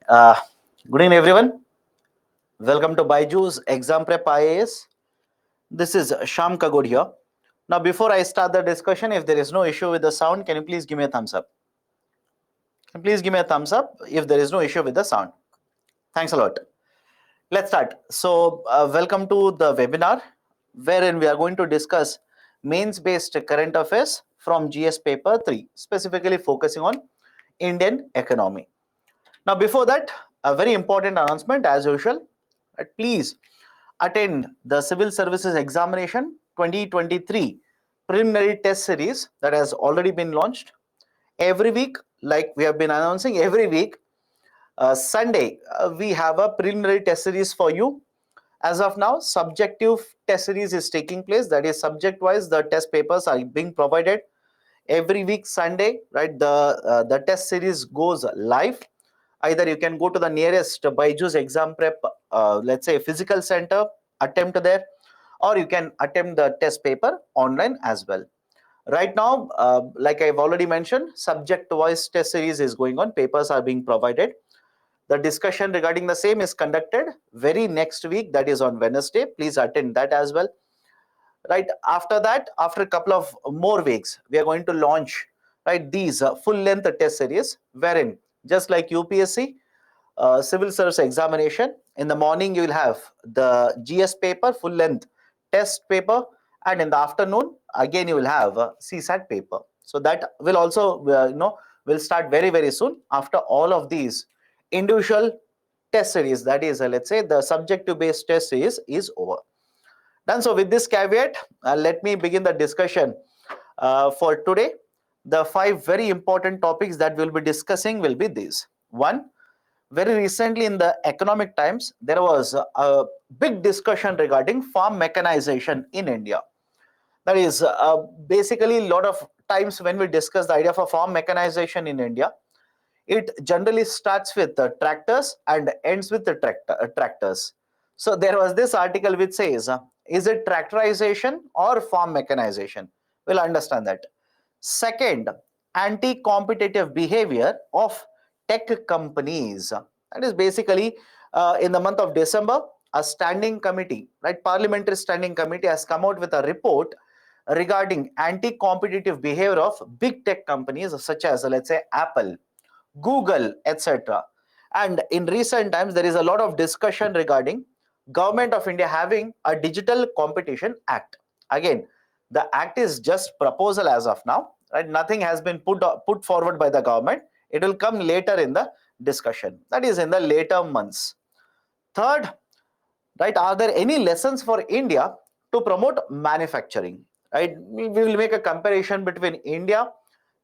Uh, Good evening, everyone. Welcome to Byju's Exam Prep IAS. This is Sham Kagod here. Now, before I start the discussion, if there is no issue with the sound, can you please give me a thumbs up? Can you please give me a thumbs up if there is no issue with the sound? Thanks a lot. Let's start. So, welcome to the webinar wherein we are going to discuss mains-based current affairs from GS paper 3, specifically focusing on Indian economy. Now, before that, a very important announcement as usual. Please attend the Civil Services Examination 2023 preliminary test series that has already been launched. Every week, like we have been announcing, every week, Sunday, we have a preliminary test series for you. As of now, subjective test series is taking place. That is, subject wise, the test papers are being provided every week Sunday, right? The test series goes live. Either you can go to the nearest Byju's exam prep, let's say physical center, attempt there, or you can attempt the test paper online as well. Right now, like I've already mentioned, subject wise test series is going on. Papers are being provided. The discussion regarding the same is conducted very next week, that is on Wednesday. Please attend that as well. Right after that, after a couple of more weeks, we are going to launch, right, these full length test series wherein, just like UPSC civil service examination, in the morning you will have the GS paper full length test paper, and in the afternoon again you will have a CSAT paper. So that will also will start very soon after all of these individual test series, that is let's say the subjective based test series is over. Done. So with this caveat, let me begin the discussion for today. The 5 very important topics that we'll be discussing will be these. One, very recently in the Economic Times, there was a big discussion regarding farm mechanization in India. That is basically a lot of times when we discuss the idea of a farm mechanization in India, it generally starts with the tractors and ends with the tractors. So there was this article which says, is it tractorization or farm mechanization? We'll understand that. Second, anti-competitive behavior of tech companies. That is basically in the month of December, a standing committee, right, parliamentary standing committee has come out with a report regarding anti-competitive behavior of big tech companies such as, let's say, Apple, Google, etc. And in recent times, there is a lot of discussion regarding Government of India having a Digital Competition Act. Again, the act is just proposal as of now, right? Nothing has been put forward by the government. It will come later in the discussion. That is in the later months. Third, right? Are there any lessons for India to promote manufacturing? Right? We will make a comparison between India,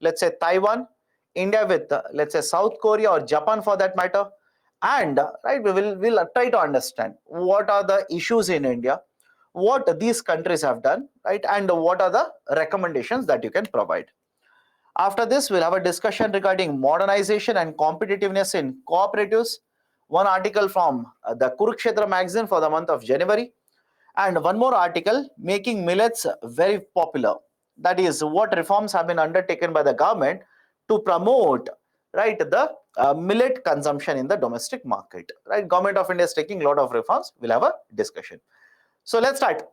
let's say Taiwan, India with let's say South Korea or Japan for that matter, and right we'll try to understand what are the issues in India, what these countries have done, right, and what are the recommendations that you can provide. After this, we'll have a discussion regarding modernization and competitiveness in cooperatives. One article from the Kurukshetra magazine for the month of January, and one more article, making millets very popular. That is what reforms have been undertaken by the government to promote, right, the millet consumption in the domestic market. Right, Government of India is taking a lot of reforms. We'll have a discussion. So let's start.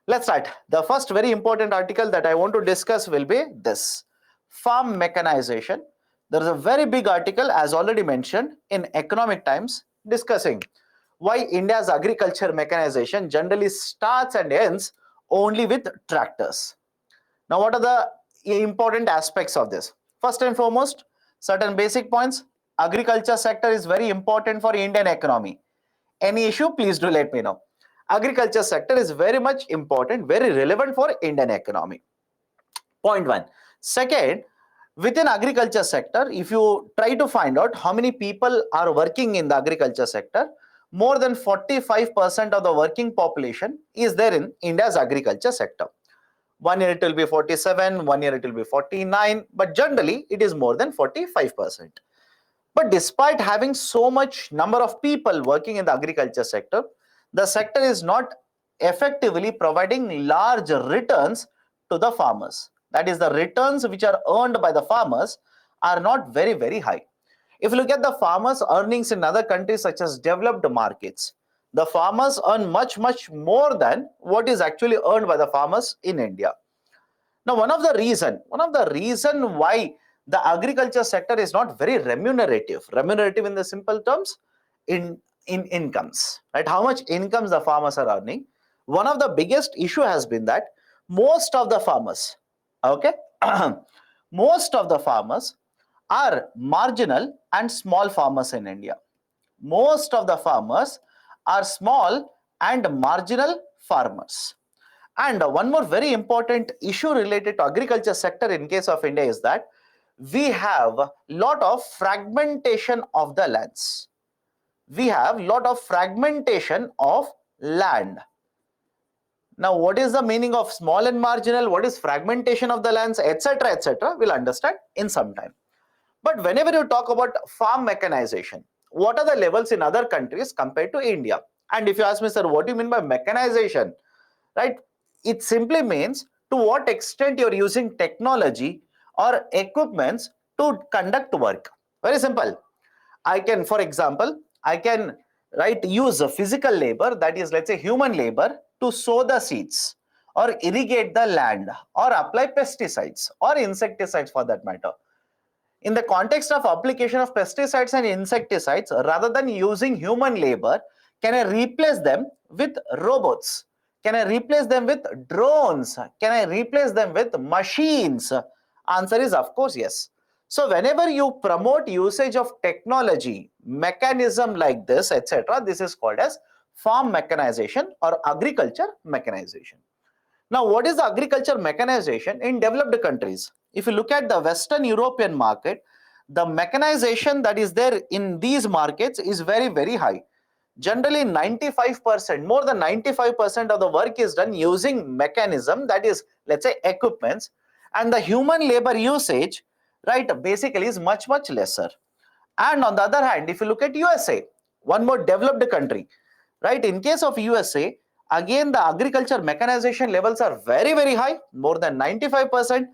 Let's start. The first very important article that I want to discuss will be this: farm mechanization. There is a very big article, as already mentioned, in Economic Times discussing why India's agriculture mechanization generally starts and ends only with tractors. Now, what are the important aspects of this? First and foremost, certain basic points. Agriculture sector is very important for Indian economy. Any issue, please do let me know. Agriculture sector is very much important, very relevant for Indian economy. Point one. Second, within agriculture sector, if you try to find out how many people are working in the agriculture sector, more than 45% of the working population is there in India's agriculture sector. 1 year it will be 47, 1 year it will be 49, but generally it is more than 45%. But despite having so much number of people working in the agriculture sector, the sector is not effectively providing large returns to the farmers. That is, the returns which are earned by the farmers are not very high. If you look at the farmers' earnings in other countries such as developed markets, the farmers earn much more than what is actually earned by the farmers in India. Now, one of the reason why the agriculture sector is not very remunerative in the simple terms, in incomes, right? How much incomes the farmers are earning. One of the biggest issue has been that most of the farmers, okay, most of the farmers are marginal and small farmers in India. Most of the farmers are small and marginal farmers. And one more very important issue related to agriculture sector in case of India is that we have lot of fragmentation of the lands. We have lot of fragmentation of land. Now, what is the meaning of small and marginal? What is fragmentation of the lands, etc., etc.? We'll understand in some time. But whenever you talk about farm mechanization, what are the levels in other countries compared to India? And if you ask me, sir, what do you mean by mechanization? Right? It simply means to what extent you're using technology or equipments to conduct work. Very simple. I can, for example, I can use a physical labor, that is, let's say, human labor, to sow the seeds or irrigate the land or apply pesticides or insecticides for that matter. In the context of application of pesticides and insecticides, rather than using human labor, can I replace them with robots? Can I replace them with drones? Can I replace them with machines? Answer is of course yes. So whenever you promote usage of technology, mechanism like this, etc., this is called as farm mechanization or agriculture mechanization. Now, what is the agriculture mechanization in developed countries? If you look at the Western European market, the mechanization that is there in these markets is very high. Generally, 95%, more than 95% of the work is done using mechanism, that is, let's say, equipments, and the human labor usage, right, basically is much lesser. And on the other hand, if you look at USA, one more developed country, right, in case of USA, again the agriculture mechanization levels are very high, more than 95%,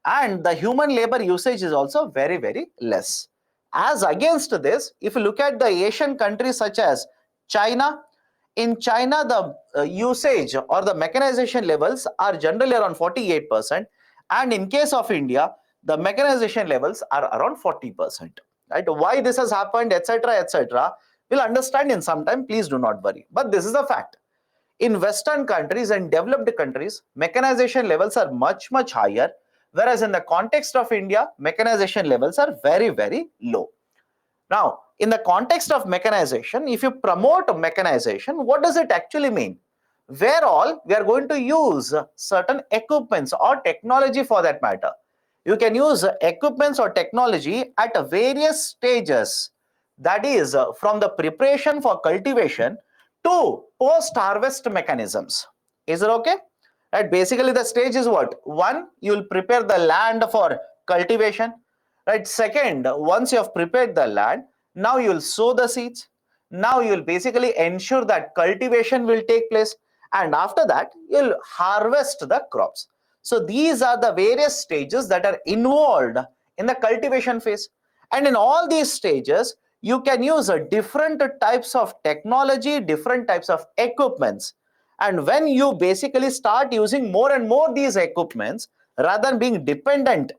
and the human labor usage is also very less. As against this, if you look at the Asian countries such as China, in China the usage or the mechanization levels are generally around 48%, and in case of India, the mechanization levels are around 40%. Right? Why this has happened, etc., etc., we'll understand in some time. Please do not worry. But this is a fact. In Western countries and developed countries, mechanization levels are much higher, whereas in the context of India, mechanization levels are very low. Now, in the context of mechanization, if you promote mechanization, what does it actually mean? Where all we are going to use certain equipments or technology for that matter. You can use equipments or technology at various stages. That is, from the preparation for cultivation to post-harvest mechanisms. Is it okay? Right? Basically, the stage is what? One, you will prepare the land for cultivation. Right? Second, once you have prepared the land, now you will sow the seeds. Now you will basically ensure that cultivation will take place, and after that you will harvest the crops. So these are the various stages that are involved in the cultivation phase, and in all these stages you can use different types of technology, different types of equipments. And when you basically start using more and more these equipments, rather than being dependent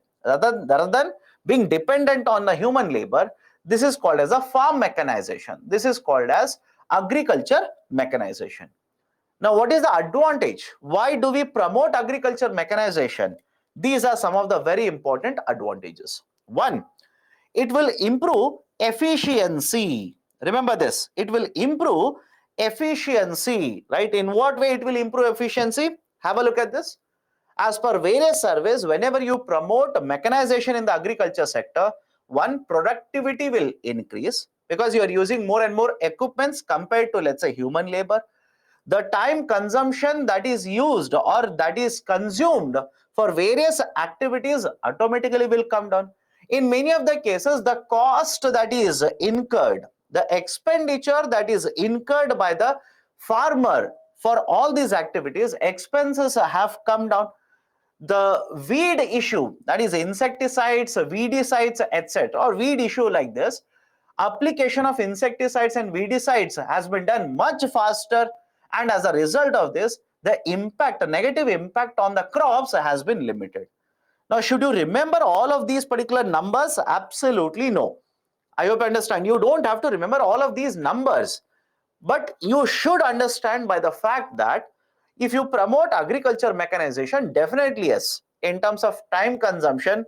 on the human labor, this is called as a farm mechanization. This is called as agriculture mechanization. Now, what is the advantage? Why do we promote agriculture mechanization? These are some of the very important advantages. One, it will improve efficiency. Remember this, it will improve efficiency, right? In what way it will improve efficiency? Have a look at this. As per various surveys, whenever you promote mechanization in the agriculture sector, one, productivity will increase because you are using more and more equipments compared to, let's say, human labor. The time consumption that is used or that is consumed for various activities automatically will come down. In many of the cases, the cost that is incurred, the expenditure that is incurred by the farmer for all these activities, expenses have come down. The weed issue, that is insecticides, weedicides, etc., or weed issue like this, Application of insecticides and weedicides has been done much faster, and as a result of this, the impact, negative impact on the crops has been limited. Now, should you remember all of these particular numbers? Absolutely no. I hope you understand. You don't have to remember all of these numbers, but you should understand by the fact that if you promote agriculture mechanization, definitely yes, in terms of time consumption,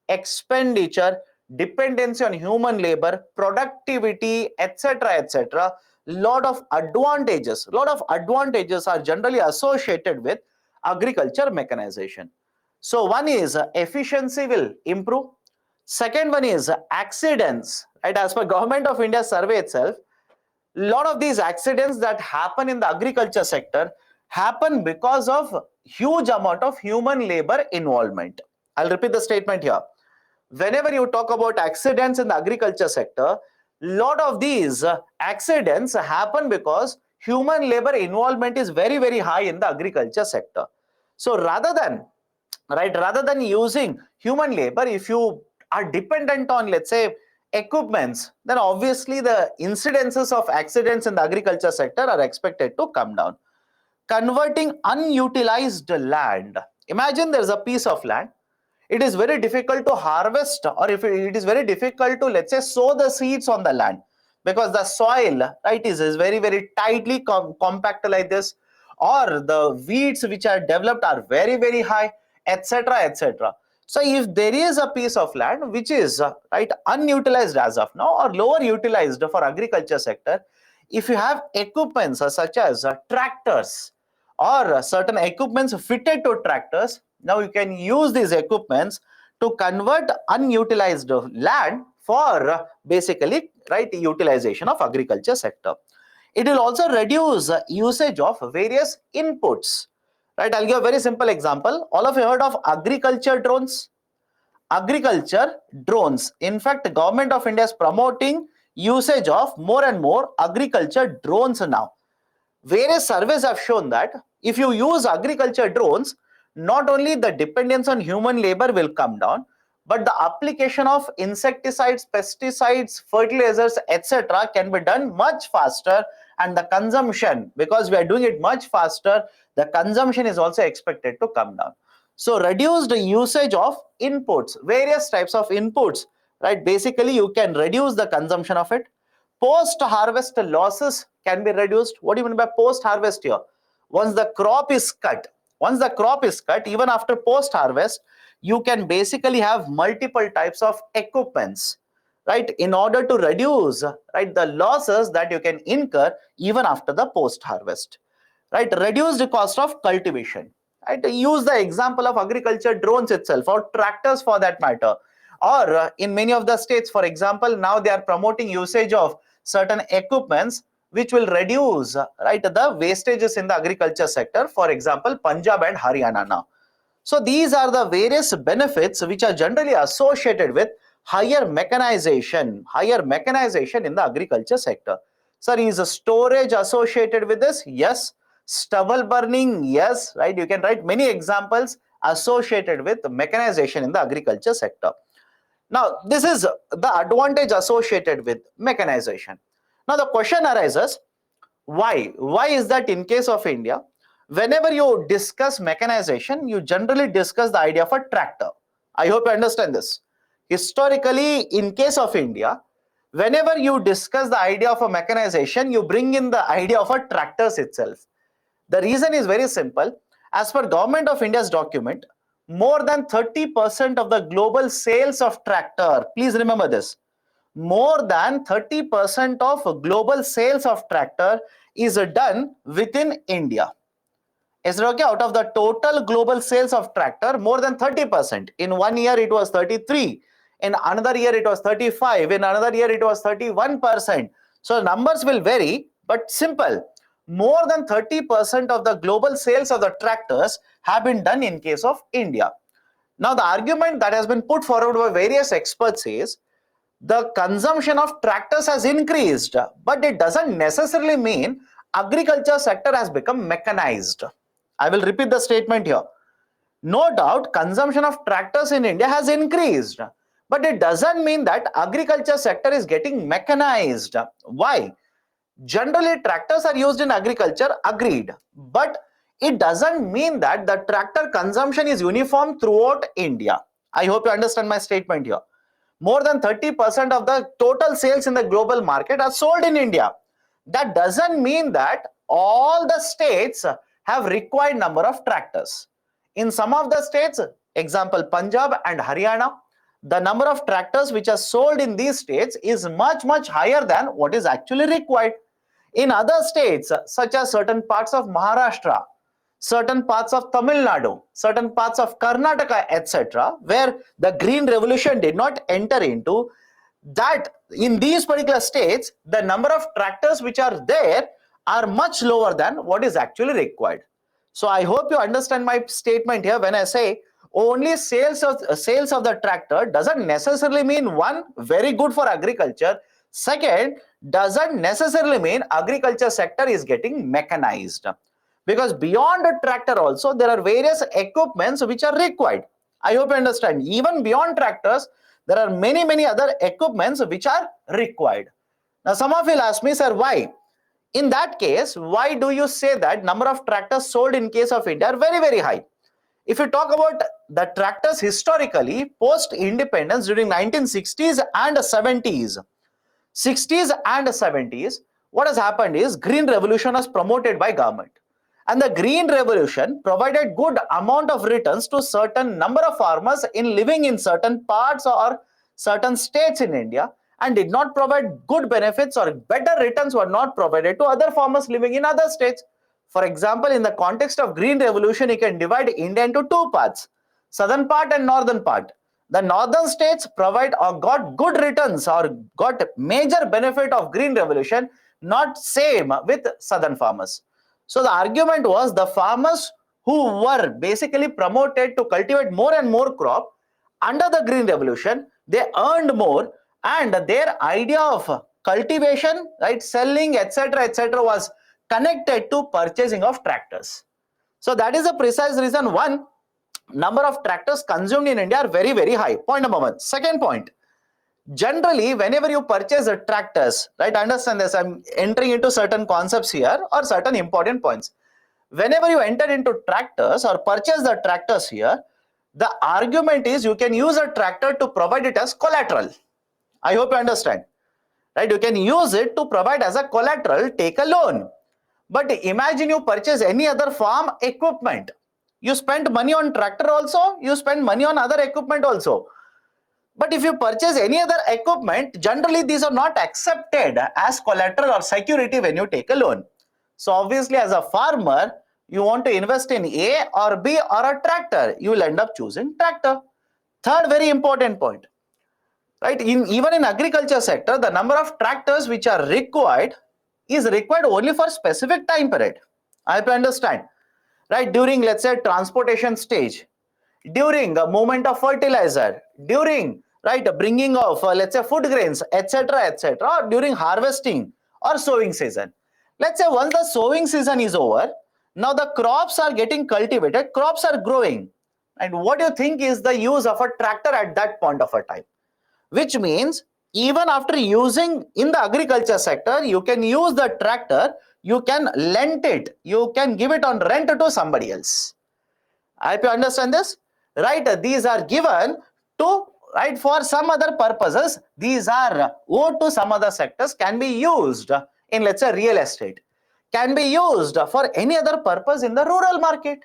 expenditure, dependency on human labor, productivity, etc., lot of advantages are generally associated with agriculture mechanization. So one is efficiency will improve. Second one is accidents, right? As per Government of India survey itself, lot of these accidents that happen in the agriculture sector happen because of huge amount of human labor involvement. I'll repeat the statement here. Whenever you talk about accidents in the agriculture sector, lot of these accidents happen because human labor involvement is very, very high in the agriculture sector. So rather than using human labor, if you are dependent on, let's say, equipments, then obviously the incidences of accidents in the agriculture sector are expected to come down. Converting unutilized land. Imagine there's a piece of land. It is very difficult to harvest, or if it is very difficult to, let's say, sow the seeds on the land, because the soil, right, is very, very tightly compact like this, or the weeds which are developed are very, very high, etc. So if there is a piece of land which is right unutilized as of now, or lower utilized for agriculture sector, if you have equipments such as tractors or certain equipments fitted to tractors, now you can use these equipments to convert unutilized land for basically right utilization of agriculture sector. It will also reduce usage of various inputs. Right, I'll give a very simple example. All of you heard of agriculture drones? Agriculture drones. In fact, Government of India is promoting usage of more and more agriculture drones now. Various surveys have shown that if you use agriculture drones, not only the dependence on human labor will come down, but the application of insecticides, pesticides, fertilizers, etc. can be done much faster, and the consumption, because we are doing it much faster, the consumption is also expected to come down. So reduced usage of inputs, various types of inputs, right? Basically, you can reduce the consumption of it. Post-harvest losses can be reduced. What do you mean by post-harvest here? Once the crop is cut, even after post-harvest, you can basically have multiple types of equipments, right, in order to reduce, right, the losses that you can incur even after the post-harvest, right? Reduce the cost of cultivation, right? Use the example of agriculture drones itself, or tractors for that matter, or in many of the states, for example, now they are promoting usage of certain equipments which will reduce right the wastages in the agriculture sector, for example Punjab and Haryana now. So these are the various benefits which are generally associated with higher mechanization in the agriculture sector. Sir, is storage associated with this? Yes. Stubble burning? Yes, right? You can write many examples associated with mechanization in the agriculture sector. Now, this is the advantage associated with mechanization. Now, the question arises, why? Why is that in case of India, whenever you discuss mechanization, you generally discuss the idea of a tractor? I hope you understand this. Historically, in case of India, whenever you discuss the idea of a mechanization, you bring in the idea of a tractors itself. The reason is very simple. As per Government of India's document, more than 30% of the global sales of tractor, please remember this, more than 30% of global sales of tractor is done within India. Is it okay? Out of the total global sales of tractor, more than 30%. In one year it was 33. In another year it was 35. In another year it was 31%. So numbers will vary, but simple. More than 30% of the global sales of the tractors have been done in case of India. Now the argument that has been put forward by various experts is the consumption of tractors has increased, but it doesn't necessarily mean agriculture sector has become mechanized. I will repeat the statement here. No doubt consumption of tractors in India has increased, But it doesn't mean that agriculture sector is getting mechanized. Why? Generally, tractors are used in agriculture, agreed. But it doesn't mean that the tractor consumption is uniform throughout India. I hope you understand my statement here. More than 30% of the total sales in the global market are sold in India. That doesn't mean that all the states have required number of tractors. In some of the states, example Punjab and Haryana, the number of tractors which are sold in these states is much higher than what is actually required. In other states, such as certain parts of Maharashtra, certain parts of Tamil Nadu, certain parts of Karnataka, etc., where the Green Revolution did not enter into, that in these particular states, the number of tractors which are there are much lower than what is actually required. So I hope you understand my statement here when I say only sales of the tractor doesn't necessarily mean, one, very good for agriculture. Second, doesn't necessarily mean agriculture sector is getting mechanized. Because beyond a tractor also, there are various equipments which are required. I hope you understand. Even beyond tractors, there are many other equipments which are required. Now, some of you will ask me, sir, why? In that case, why do you say that number of tractors sold in case of India are very high? If you talk about the tractors historically, post-independence during 1960s and 70s, 60s and 70s, what has happened is Green Revolution was promoted by government. And the Green Revolution provided good amount of returns to certain number of farmers in living in certain parts or certain states in India, and did not provide good benefits, or better returns were not provided to other farmers living in other states. For example, in the context of Green Revolution, you can divide India into two parts, southern part and northern part. The northern states provide or got good returns or got major benefit of Green Revolution, not same with southern farmers. So the argument was the farmers who were basically promoted to cultivate more and more crop under the Green Revolution, they earned more, and their idea of cultivation, right, selling, etc., was connected to purchasing of tractors. So that is the precise reason, one, number of tractors consumed in India are very high. Point number one. Second point, generally whenever you purchase a tractors, right, understand this, I'm entering into certain concepts here or certain important points. Whenever you enter into tractors or purchase the tractors here, the argument is you can use a tractor to provide it as collateral. I hope you understand, right? You can use it to provide as a collateral, take a loan. But imagine you purchase any other farm equipment. You spend money on tractor also, you spend money on other equipment also. But if you purchase any other equipment, generally these are not accepted as collateral or security when you take a loan. So obviously as a farmer, you want to invest in A or B or a tractor, you will end up choosing tractor. Third very important point, right? Even in agriculture sector, the number of tractors which are required is required only for specific time period. I have to understand, right? During, let's say, transportation stage, during a movement of fertilizer, during, right, bringing of let's say food grains, etc., or during harvesting or sowing season. Let's say once the sowing season is over, now the crops are getting cultivated, crops are growing, and what do you think is the use of a tractor at that point of a time? Which means even after using in the agriculture sector, you can use the tractor, you can lend it, you can give it on rent to somebody else. I hope you understand this, right? These are given to, right, for some other purposes. These are owed to some other sectors, can be used in, let's say, real estate, can be used for any other purpose in the rural market.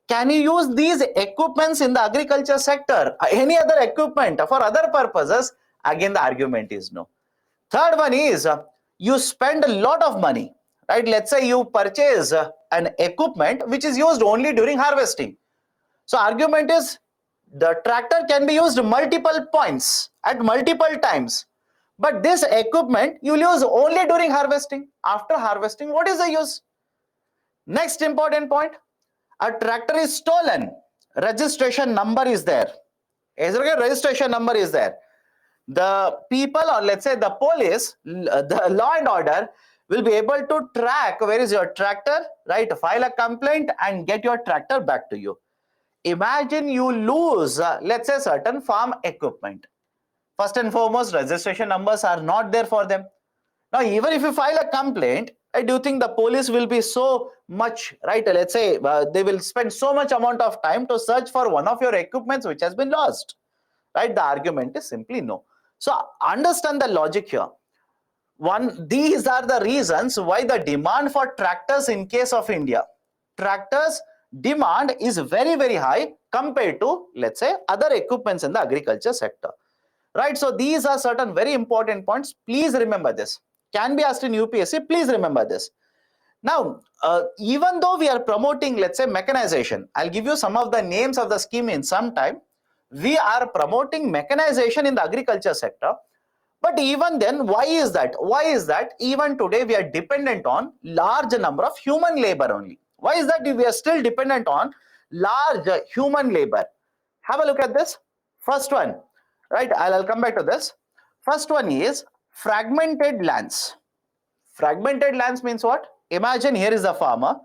Can you use these equipments in the agriculture sector, any other equipment for other purposes? Again, the argument is no. Third one is you spend a lot of money, right? Let's say you purchase an equipment which is used only during harvesting. So argument is the tractor can be used multiple points at multiple times. But this equipment you will use only during harvesting. After harvesting, what is the use? Next important point, a tractor is stolen, registration number is there. Registration number is there. The people, or let's say the police, the law and order will be able to track where is your tractor, right? File a complaint and get your tractor back to you. Imagine you lose, let's say, certain farm equipment. First and foremost, registration numbers are not there for them. Now, even if you file a complaint, I do think the police will be so much, right? Let's say they will spend so much amount of time to search for one of your equipments which has been lost, right? The argument is simply no. So understand the logic here. One, these are the reasons why the demand for tractors in case of India, tractors demand is very, very high compared to, let's say, other equipments in the agriculture sector, right? So these are certain very important points. Please remember this. Can be asked in UPSC. Please remember this. Now, even though we are promoting, let's say, mechanization, I'll give you some of the names of the scheme in some time. We are promoting mechanization in the agriculture sector. But even then, why is that? Why is that even today we are dependent on large number of human labor only? Why is that we are still dependent on large human labor? Have a look at this. First one, right? I'll come back to this. First one is fragmented lands. Fragmented lands means what? Imagine here is a farmer.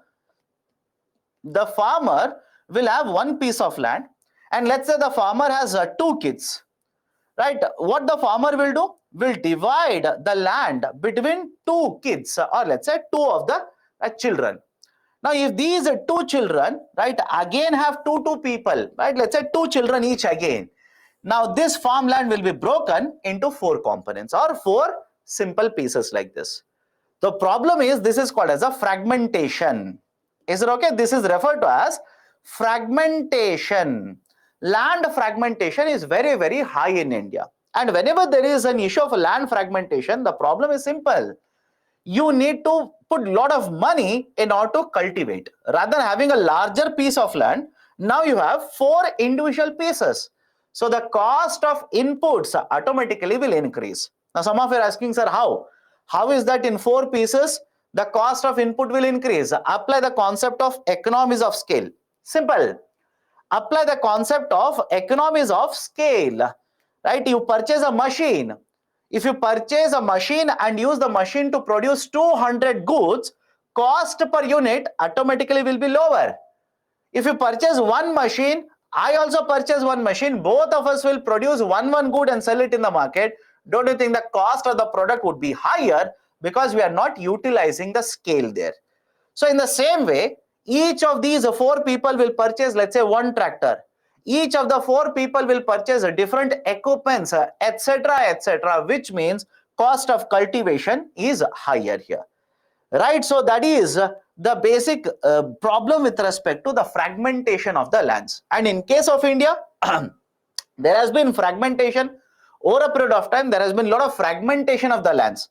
The farmer will have one piece of land, and let's say the farmer has two kids, right? What the farmer will do? Will divide the land between two kids, or let's say two of the children. Now, if these two children, right, again have two people, right? Let's say two children each again. Now, this farmland will be broken into four components or four simple pieces like this. The problem is this is called as a fragmentation. Is it okay? This is referred to as fragmentation. Land fragmentation is very, very high in India. And whenever there is an issue of land fragmentation, the problem is simple. You need to put a lot of money in order to cultivate. Rather than having a larger piece of land, now you have four individual pieces. So the cost of inputs automatically will increase. Now some of you are asking, sir, how? How is that in four pieces? The cost of input will increase. Apply the concept of economies of scale. Simple. Apply the concept of economies of scale. Right? You purchase a machine. If you purchase a machine and use the machine to produce 200 goods, cost per unit automatically will be lower. If you purchase one machine, I also purchase one machine, both of us will produce one good and sell it in the market. Don't you think the cost of the product would be higher because we are not utilizing the scale there? So in the same way, each of these four people will purchase, let's say, one tractor. Each of the four people will purchase a different equipments, etc., which means cost of cultivation is higher here, right? So that is the basic problem with respect to the fragmentation of the lands. And in case of India, there has been fragmentation over a period of time. There has been a lot of fragmentation of the lands.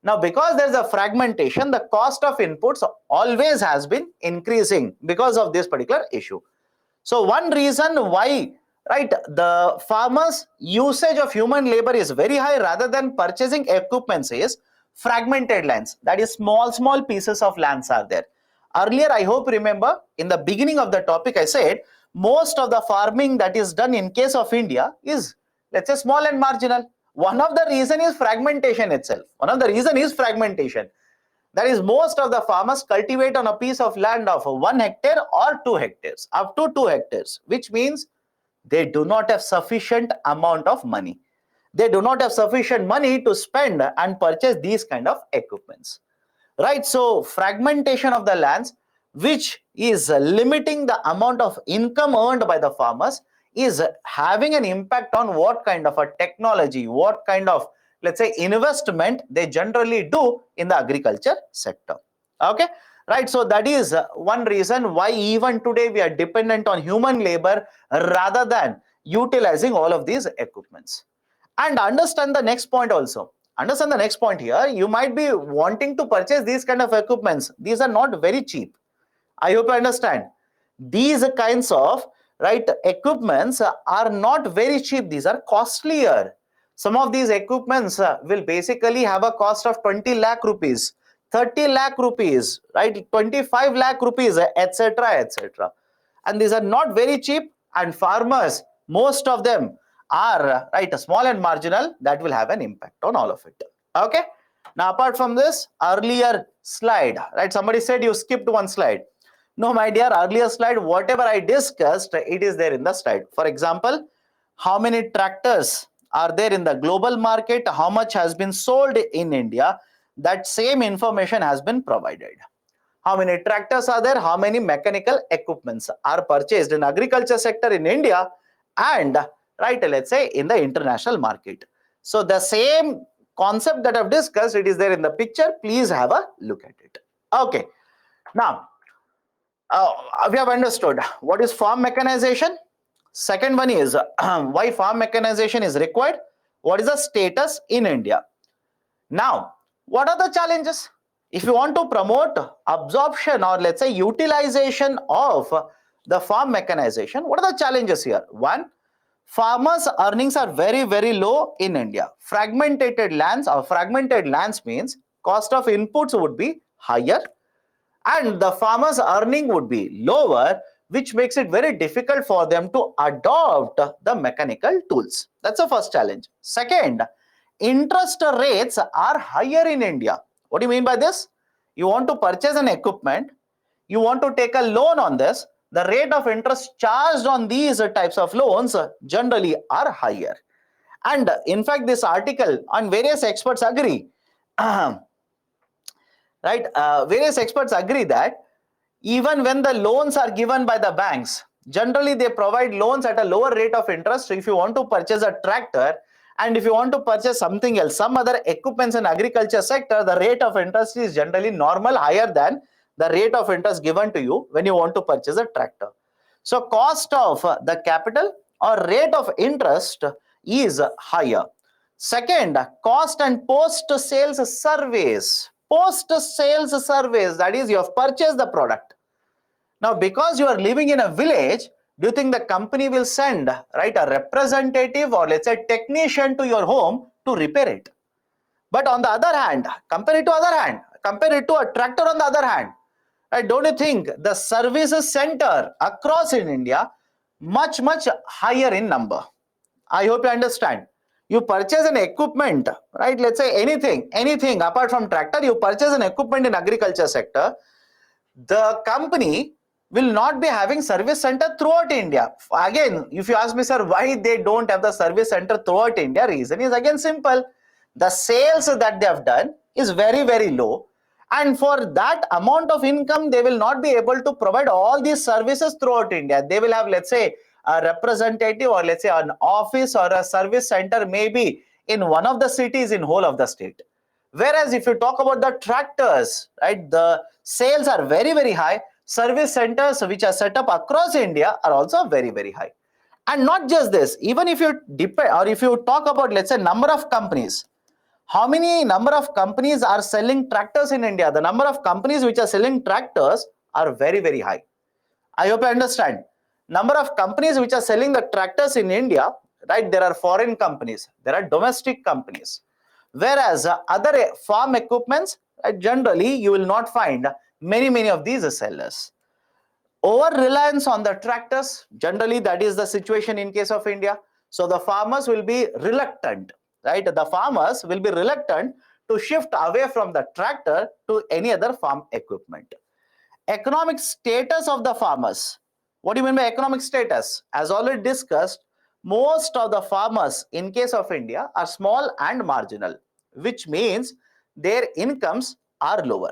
Now, because there's a fragmentation, the cost of inputs always has been increasing because of this particular issue. So one reason why, right, the farmers' usage of human labor is very high rather than purchasing equipments is fragmented lands. That is small pieces of lands are there. Earlier, I hope remember, in the beginning of the topic, I said most of the farming that is done in case of India is, let's say, small and marginal. One of the reason is fragmentation itself. One of the reason is fragmentation. That is, most of the farmers cultivate on a piece of land of 1 hectare or 2 hectares, up to 2 hectares, which means they do not have sufficient amount of money. They do not have sufficient money to spend and purchase these kind of equipments, right? So fragmentation of the lands, which is limiting the amount of income earned by the farmers, is having an impact on what kind of a technology, what kind of, let's say, investment they generally do in the agriculture sector. Okay, right? So that is one reason why even today we are dependent on human labor rather than utilizing all of these equipments. And understand the next point also. Understand the next point here. You might be wanting to purchase these kind of equipments. These are not very cheap. I hope you understand. These kinds of, right, equipments are not very cheap. These are costlier. Some of these equipments will basically have a cost of 20 lakh rupees, 30 lakh rupees, right, 25 lakh rupees, etc. And these are not very cheap, and farmers, most of them are, right, small and marginal. That will have an impact on all of it. Okay. Now, apart from this, earlier slide, right, somebody said you skipped one slide. No, my dear, earlier slide, whatever I discussed, it is there in the slide. For example, how many tractors are there in the global market, how much has been sold in India, that same information has been provided. How many tractors are there, how many mechanical equipments are purchased in agriculture sector in India and right, let's say in the international market. So the same concept that I've discussed, it is there in the picture. Please have a look at it. Okay, now we have understood what is farm mechanization. Second one is why farm mechanization is required. What is the status in India? Now, what are the challenges? If you want to promote absorption or let's say utilization of the farm mechanization, what are the challenges here? One, farmers' earnings are very low in India. Fragmented lands means cost of inputs would be higher and the farmers' earning would be lower, which makes it very difficult for them to adopt the mechanical tools. That's the first challenge. Second, interest rates are higher in India. What do you mean by this? You want to purchase an equipment, you want to take a loan on this, the rate of interest charged on these types of loans generally are higher. And in fact, this article and various experts agree, right? Various experts agree that even when the loans are given by the banks, generally they provide loans at a lower rate of interest. So if you want to purchase a tractor and if you want to purchase something else, some other equipments in agriculture sector, the rate of interest is generally normal higher than the rate of interest given to you when you want to purchase a tractor. So cost of the capital or rate of interest is higher. Second, cost and post sales surveys. Post sales surveys, that is, you have purchased the product. Now, because you are living in a village, do you think the company will send, right, a representative or let's say technician to your home to repair it? But on the other hand, compare it to a tractor on the other hand. Right, don't you think the services center across in India much higher in number? I hope you understand. You purchase an equipment, right? Let's say anything apart from tractor, you purchase an equipment in agriculture sector. The company will not be having service center throughout India. Again, if you ask me, sir, why they don't have the service center throughout India, reason is again simple. The sales that they have done is very low. And for that amount of income, they will not be able to provide all these services throughout India. They will have, let's say, a representative or let's say an office or a service center maybe in one of the cities in whole of the state. Whereas if you talk about the tractors, right, the sales are very high. Service centers which are set up across India are also very high. And not just this, even if you depend or if you talk about, let's say, number of companies, how many number of companies are selling tractors in India? The number of companies which are selling tractors are very high. I hope you understand. Number of companies which are selling the tractors in India, right? There are foreign companies, there are domestic companies. Whereas other farm equipments, generally you will not find many of these sellers. Over reliance on the tractors, generally that is the situation in case of India. So the farmers will be reluctant, right? The farmers will be reluctant to shift away from the tractor to any other farm equipment. Economic status of the farmers. What do you mean by economic status? As already discussed, most of the farmers in case of India are small and marginal, which means their incomes are lower.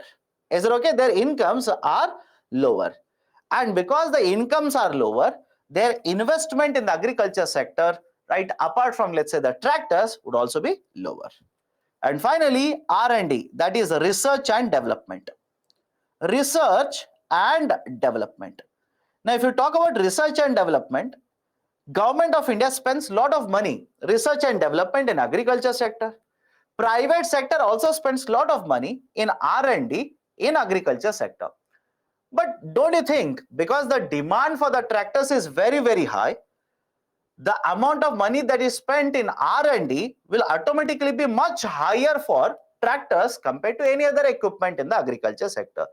Is it okay? Their incomes are lower. And because the incomes are lower, their investment in the agriculture sector, right, apart from let's say the tractors, would also be lower. And finally, R&D, that is research and development. Research and development. Now, if you talk about research and development, Government of India spends a lot of money research and development in agriculture sector. Private sector also spends a lot of money in R&D in agriculture sector. But don't you think because the demand for the tractors is very high, the amount of money that is spent in R&D will automatically be much higher for tractors compared to any other equipment in the agriculture sector.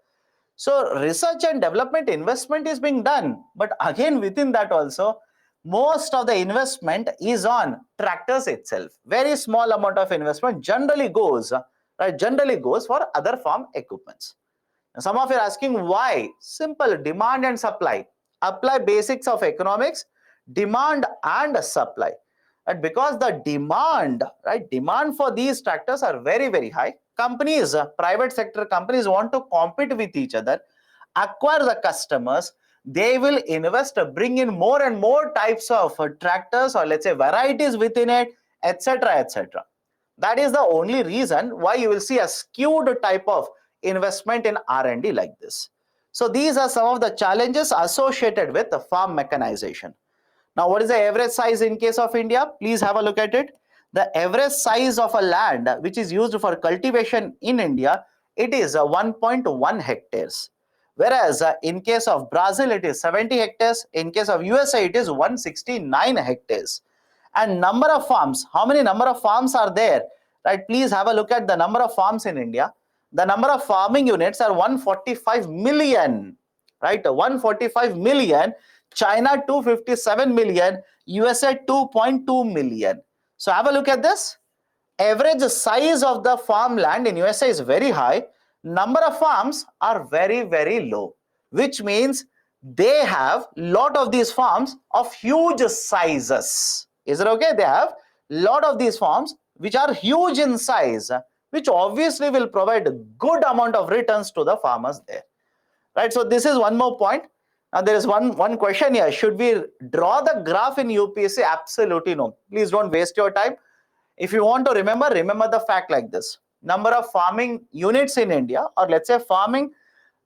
So research and development investment is being done, but again within that also most of the investment is on tractors itself. Very small amount of investment generally goes for other farm equipments. Now, some of you are asking why? Simple, demand and supply. Apply basics of economics, demand and supply. that because the demand, right, demand for these tractors are very, very high. Companies, private sector companies want to compete with each other, acquire the customers. They will invest, bring in more and more types of tractors, or let's say varieties within it, etc., etc. That is the only reason why you will see a skewed type of investment in R&D like this. So these are some of the challenges associated with the farm mechanization. Now, what is the average size in case of India? Please have a look at it. The average size of a land which is used for cultivation in India, it is 1.1 hectares. Whereas in case of Brazil, it is 70 hectares. In case of USA, it is 169 hectares. And number of farms, how many number of farms are there? Right, please have a look at the number of farms in India. The number of farming units are 145 million, right? 145 million. China 257 million, USA 2.2 million. So have a look at this. Average size of the farmland in USA is very high. Number of farms are very, very low, which means they have lot of these farms of huge sizes. Is it okay? They have lot of these farms which are huge in size, which obviously will provide a good amount of returns to the farmers there. Right? So this is one more point. Now there is one question here. Should we draw the graph in UPSC? Absolutely no. Please don't waste your time. If you want to remember the fact like this. Number of farming units in India, or let's say farming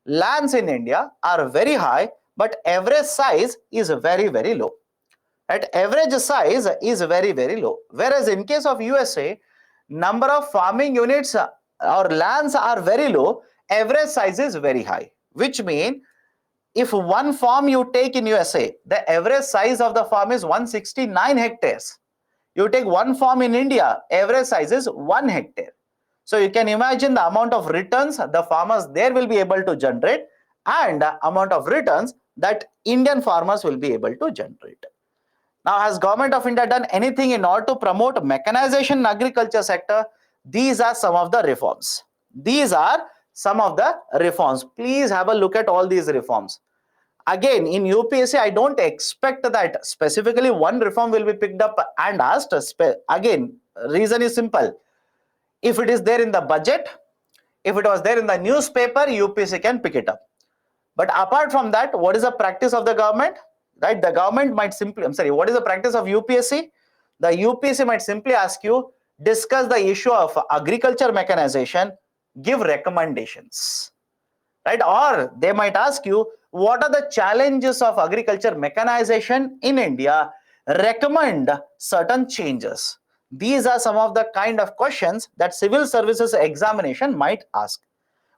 lands in India, are very high, but average size is very, very low. Right? Average size is very, very low. Whereas in case of USA, number of farming units or lands are very low, average size is very high, which means if one farm you take in USA, the average size of the farm is 169 hectares. You take one farm in India, average size is 1 hectare. So you can imagine the amount of returns the farmers there will be able to generate, and the amount of returns that Indian farmers will be able to generate. Now, has Government of India done anything in order to promote mechanization in agriculture sector? These are some of the reforms. These are some of the reforms. Please have a look at all these reforms. Again, in UPSC, I don't expect that specifically one reform will be picked up and asked. Again, reason is simple. If it is there in the budget, if it was there in the newspaper, UPSC can pick it up. But apart from that, what is the practice of the government? Right? The government might simply, what is the practice of UPSC? The UPSC might simply ask you, discuss the issue of agriculture mechanization, give recommendations. Right? Or they might ask you, what are the challenges of agriculture mechanization in India? Recommend certain changes. These are some of the kind of questions that civil services examination might ask.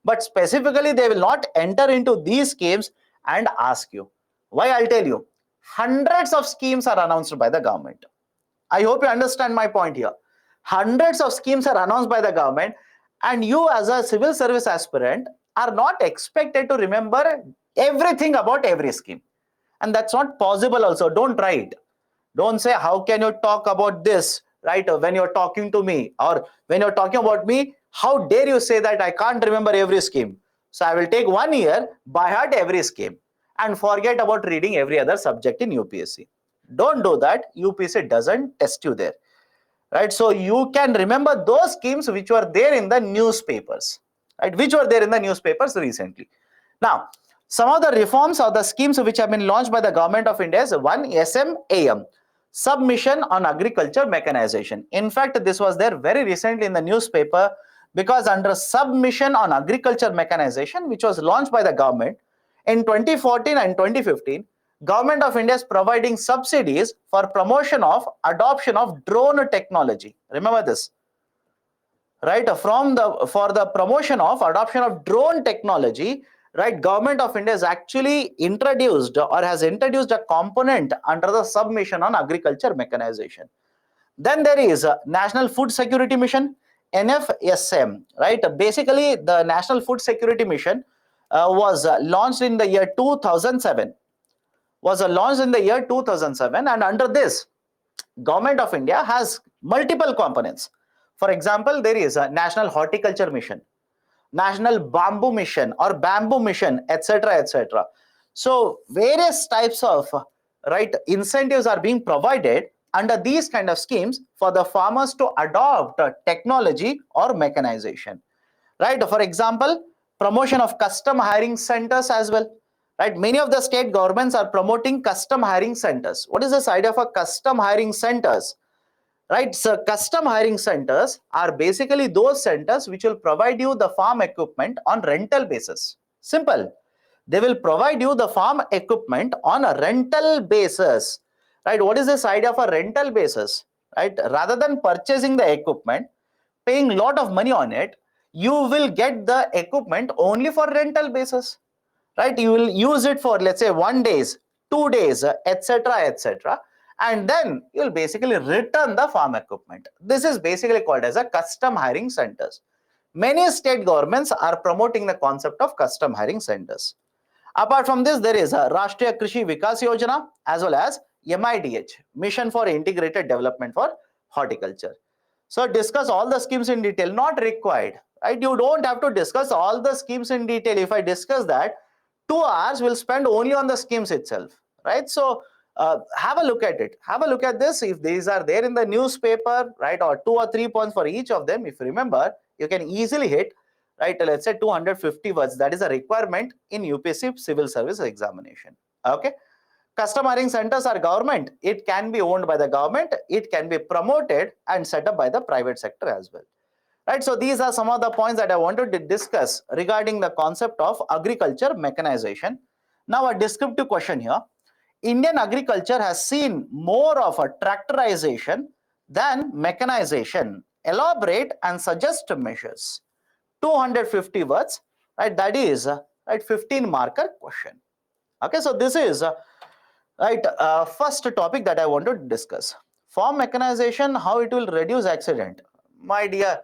But specifically, they will not enter into these schemes and ask you. Why? I'll tell you. Hundreds of schemes are announced by the government. I hope you understand my point here. Hundreds of schemes are announced by the government, and you as a civil service aspirant are not expected to remember everything about every scheme. And that's not possible also. Don't try it. Don't say, how can you talk about this, right, when you're talking to me, or when you're talking about me, how dare you say that I can't remember every scheme. So I will take 1 year by heart every scheme and forget about reading every other subject in UPSC. Don't do that. UPSC doesn't test you there. Right? So you can remember those schemes which were there in the newspapers, right? Which were there in the newspapers recently. Now, some of the reforms or the schemes which have been launched by the Government of India is one, SMAM, Submission on Agriculture Mechanization. In fact, this was there very recently in the newspaper, because under Submission on Agriculture Mechanization, which was launched by the government in 2014 and 2015, Government of India is providing subsidies for promotion of adoption of drone technology. Remember this, right? For the promotion of adoption of drone technology, right? Government of India has actually introduced or has introduced a component under the Submission on Agriculture Mechanization. Then there is National Food Security Mission, NFSM, right? Basically, the National Food Security Mission was launched in the year 2007. And under this, Government of India has multiple components. For example, there is a National Horticulture Mission, National Bamboo Mission or Bamboo Mission, etc., etc. So various types of incentives are being provided under these kind of schemes for the farmers to adopt technology or mechanization, right? For example, promotion of custom hiring centers as well, right? Many of the state governments are promoting custom hiring centers. What is this idea for custom hiring centers? Right, so custom hiring centers are basically those centers which will provide you the farm equipment on rental basis. Simple. They will provide you the farm equipment on a rental basis. Right, what is this idea for rental basis? Right, rather than purchasing the equipment, paying a lot of money on it, you will get the equipment only for rental basis. Right, you will use it for, let's say, 1 days, 2 days, etc., etc., and then you'll basically return the farm equipment. This is basically called as a custom hiring centers. Many state governments are promoting the concept of custom hiring centers. Apart from this, there is a Rashtriya Krishi Vikas Yojana as well as MIDH, Mission for Integrated Development for Horticulture. So discuss all the schemes in detail, not required, right? You don't have to discuss all the schemes in detail. If I discuss that, 2 hours will spend only on the schemes itself, right? So have a look at it. Have a look at this. If these are there in the newspaper, right, or 2 or 3 points for each of them, if you remember, you can easily hit, right, let's say 250 words. That is a requirement in UPSC civil service examination. Okay. Custom hiring centers are government. It can be owned by the government. It can be promoted and set up by the private sector as well. Right, so these are some of the points that I wanted to discuss regarding the concept of agriculture mechanization. Now, a descriptive question here. Indian agriculture has seen more of a tractorization than mechanization. Elaborate and suggest measures. 250 words, right? That is right 15 marker question. Okay, so this is right first topic that I want to discuss. Farm mechanization, how it will reduce accident. My dear,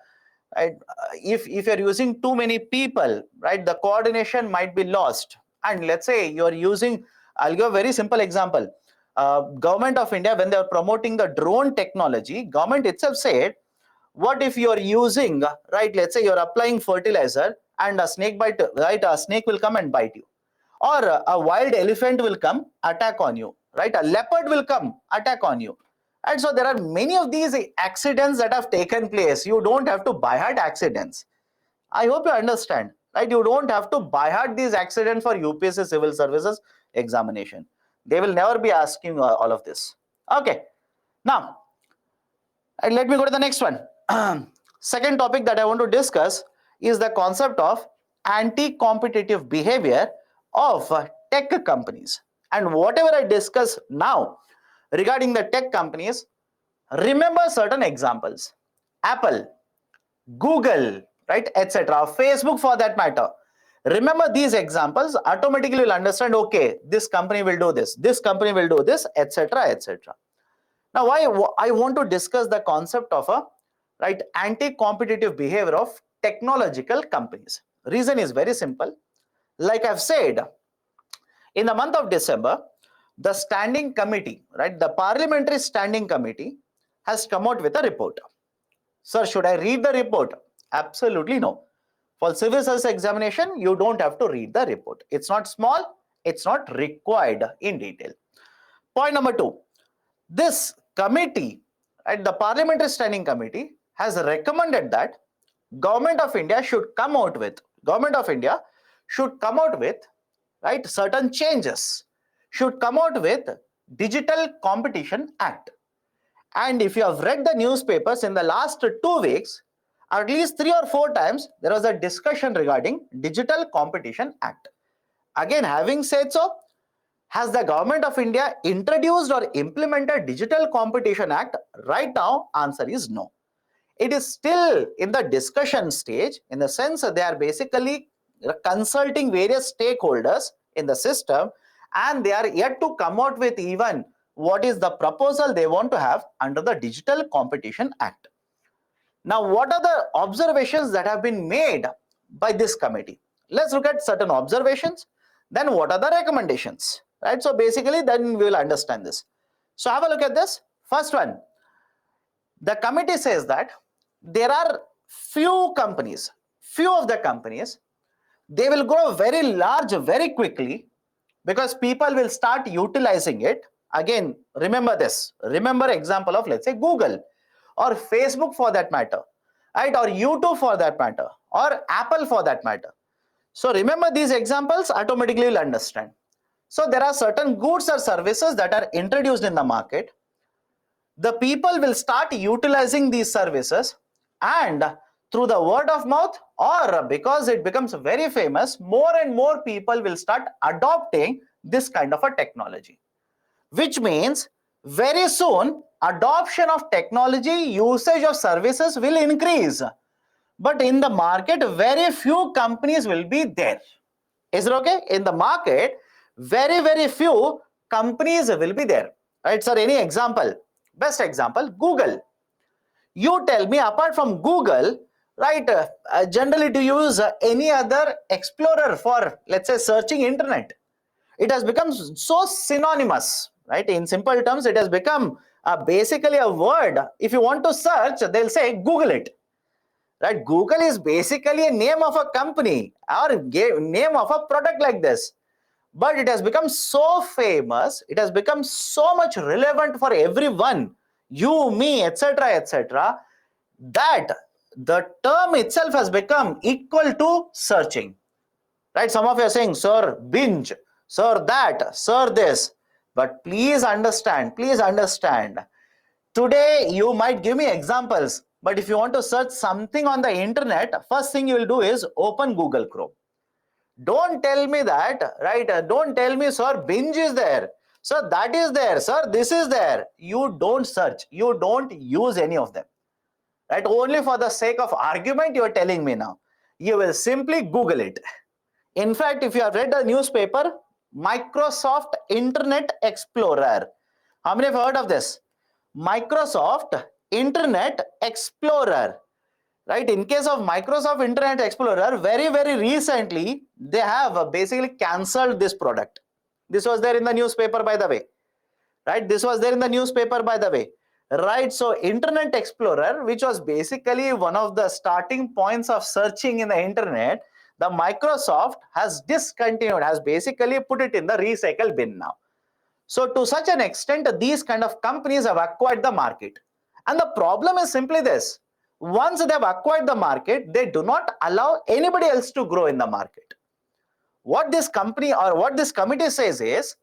right, if you're using too many people, right, the coordination might be lost. And let's say you're using, I'll give a very simple example. Government of India, when they were promoting the drone technology, government itself said, what if you're using, right, let's say you're applying fertilizer and a snake bite, right, a snake will come and bite you, or a wild elephant will come attack on you, right, a leopard will come attack on you. And so there are many of these accidents that have taken place. You don't have to by heart accidents. I hope you understand, right? You don't have to by heart these accidents for UPSC civil services examination. They will never be asking all of this. Okay. Now, let me go to the next one. Second topic that I want to discuss is the concept of anti-competitive behavior of tech companies. And whatever I discuss now regarding the tech companies, remember certain examples. Apple, Google, right, etc., Facebook for that matter. Remember these examples, automatically you'll understand, okay, this company will do this company will do this, etc., etc. Now, why I want to discuss the concept of a right anti-competitive behavior of technological companies. Reason is very simple. Like I've said, in the month of December, the standing committee, right, the parliamentary standing committee has come out with a report. Sir, should I read the report? Absolutely no. For civil service examination, you don't have to read the report. It's not small, it's not required in detail. Point number 2. This committee, right, the parliamentary standing committee has recommended that government of India should come out with right certain changes, should come out with Digital Competition Act. And if you have read the newspapers in the last 2 weeks, at least 3 or 4 times there was a discussion regarding Digital Competition Act. Again, having said so, has the government of India introduced or implemented Digital Competition Act? Right now, answer is no. It is still in the discussion stage, in the sense that they are basically consulting various stakeholders in the system, and they are yet to come out with even what is the proposal they want to have under the Digital Competition Act. Now, what are the observations that have been made by this committee? Let's look at certain observations. Then what are the recommendations? Right? So basically, then we will understand this. So have a look at this. First one, the committee says that there are few of the companies, they will grow very large very quickly because people will start utilizing it Again, remember this. Remember example of, let's say, Google or Facebook for that matter, right? Or YouTube for that matter, or Apple for that matter. So remember these examples, automatically you'll understand. So there are certain goods or services that are introduced in the market. The people will start utilizing these services, and through the word of mouth, or because it becomes very famous, more and more people will start adopting this kind of a technology, which means very soon adoption of technology, usage of services will increase, but in the market very few companies will be there. Is it okay? In the market very few companies will be there, right? Sir, any example? Best example, Google. You tell me, apart from Google, right, generally to use any other explorer for, let's say, searching internet. It has become so synonymous, right? In simple terms, it has become basically a word. If you want to search, they'll say Google it, right? Google is basically a name of a company or name of a product like this, but it has become so famous, it has become so much relevant for everyone, you, me, etc., etc., that the term itself has become equal to searching, right? Some of you are saying, sir, binge, sir, that, sir, this. But please understand, today you might give me examples, but if you want to search something on the internet, first thing you will do is open Google Chrome. Don't tell me that, right? Don't tell me, sir, binge is there, sir, that is there, sir, this is there. You don't search, you don't use any of them, right? Only for the sake of argument you are telling me now. You will simply Google it. In fact, if you have read the newspaper, Microsoft Internet Explorer. How many have heard of this? Microsoft Internet Explorer. Right? In case of Microsoft Internet Explorer, very recently, they have basically cancelled this product. This was there in the newspaper, by the way. Right? This was there in the newspaper, by the way. Right? So Internet Explorer, which was basically one of the starting points of searching in the internet, the Microsoft has discontinued, has basically put it in the recycle bin now. So to such an extent, these kind of companies have acquired the market. And the problem is simply this. Once they have acquired the market, they do not allow anybody else to grow in the market. What this company or what this committee says is,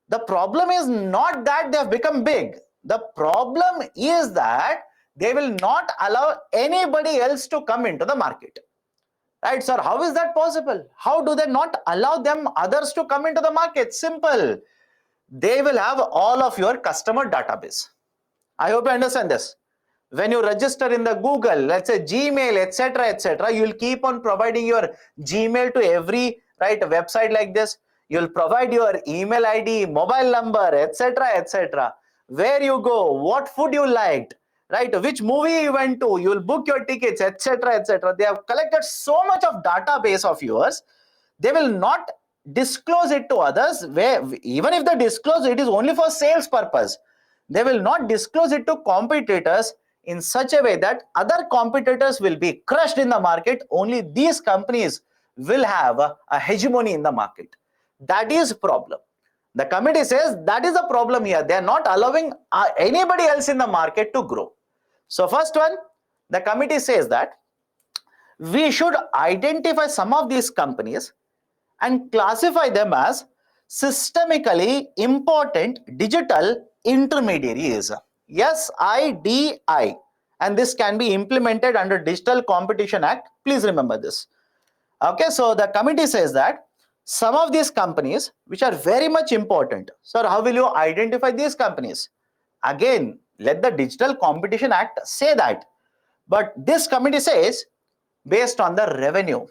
the problem is not that they have become big. The problem is that they will not allow anybody else to come into the market. Right, sir? How is that possible? How do they not allow them others to come into the market? Simple. They will have all of your customer database. I hope you understand this. When you register in the Google, let's say Gmail, etc., you will keep on providing your Gmail to every website like this. You'll provide your email ID, mobile number, etc., where you go, what food you liked, right? Which movie you went to, you will book your tickets, etc. They have collected so much of database of yours. They will not disclose it to others. Where even if they disclose, it is only for sales purpose. They will not disclose it to competitors in such a way that other competitors will be crushed in the market. Only these companies will have a hegemony in the market. That is problem. The committee says that is the problem here. They are not allowing anybody else in the market to grow. So first one, the committee says that we should identify some of these companies and classify them as systemically important digital intermediaries. SIDI. And this can be implemented under Digital Competition Act. Please remember this. Okay, so the committee says that some of these companies which are very much important. Sir, how will you identify these companies? Again, let the Digital Competition Act say that. But this committee says based on the revenue,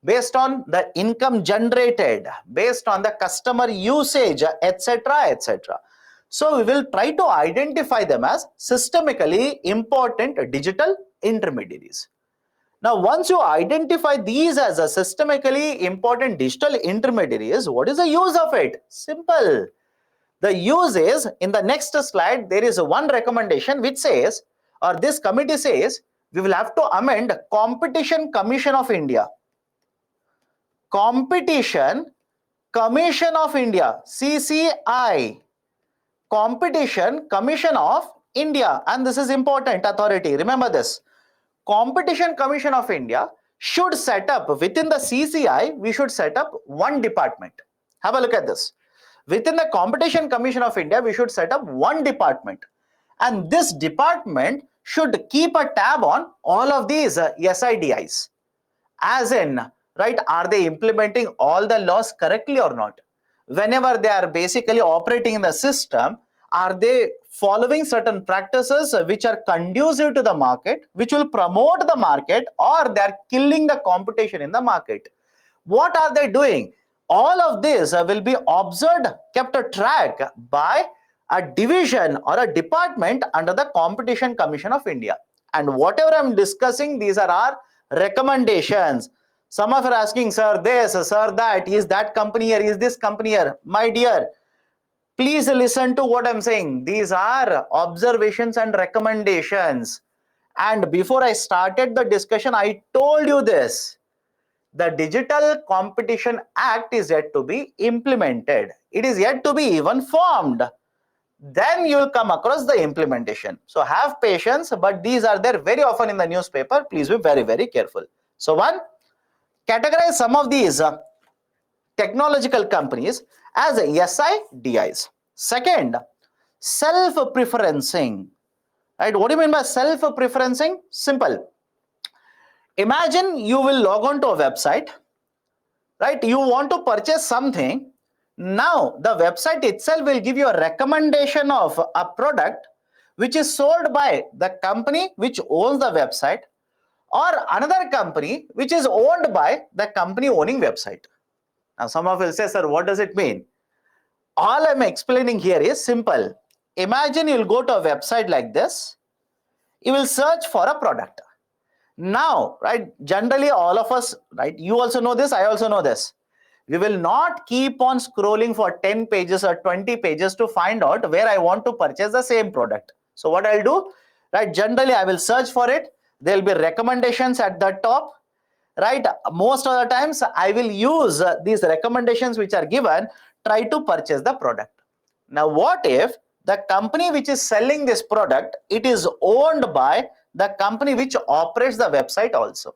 based on the income generated, based on the customer usage, etc. So we will try to identify them as systemically important digital intermediaries. Now, once you identify these as a systemically important digital intermediaries, what is the use of it? Simple. The use is, in the next slide, there is one recommendation which says, or this committee says, we will have to amend Competition Commission of India. Competition Commission of India, CCI. Competition Commission of India, and this is important authority. Remember this. Competition Commission of India should set up within the CCI, we should set up one department. Have a look at this. Within the Competition Commission of India, we should set up one department. And this department should keep a tab on all of these SIDIs. As in, right, are they implementing all the laws correctly or not? Whenever they are basically operating in the system, are they following certain practices which are conducive to the market, which will promote the market, or they are killing the competition in the market? What are they doing? All of this will be observed, kept a track by a division or a department under the Competition Commission of India. And whatever I'm discussing, these are our recommendations. Some of you are asking, sir this, sir that, is that company here, is this company here? My dear, please listen to what I'm saying. These are observations and recommendations. And before I started the discussion, I told you this. The Digital Competition Act is yet to be implemented. It is yet to be even formed. Then you will come across the implementation. So have patience, but these are there very often in the newspaper. Please be very, very careful. So one, categorize some of these technological companies as SIDIs. Second, self-preferencing. Right? What do you mean by self-preferencing? Simple. Imagine you will log on to a website, right? You want to purchase something. Now the website itself will give you a recommendation of a product which is sold by the company which owns the website, or another company which is owned by the company owning website. Now some of you will say, sir, what does it mean? All I'm explaining here is simple. Imagine you'll go to a website like this. You will search for a product. Now, right, generally all of us, right, you also know this, I also know this. We will not keep on scrolling for 10 pages or 20 pages to find out where I want to purchase the same product. So what I'll do, right, generally I will search for it. There will be recommendations at the top, right? Most of the times I will use these recommendations which are given, try to purchase the product. Now what if the company which is selling this product, it is owned by the company which operates the website also?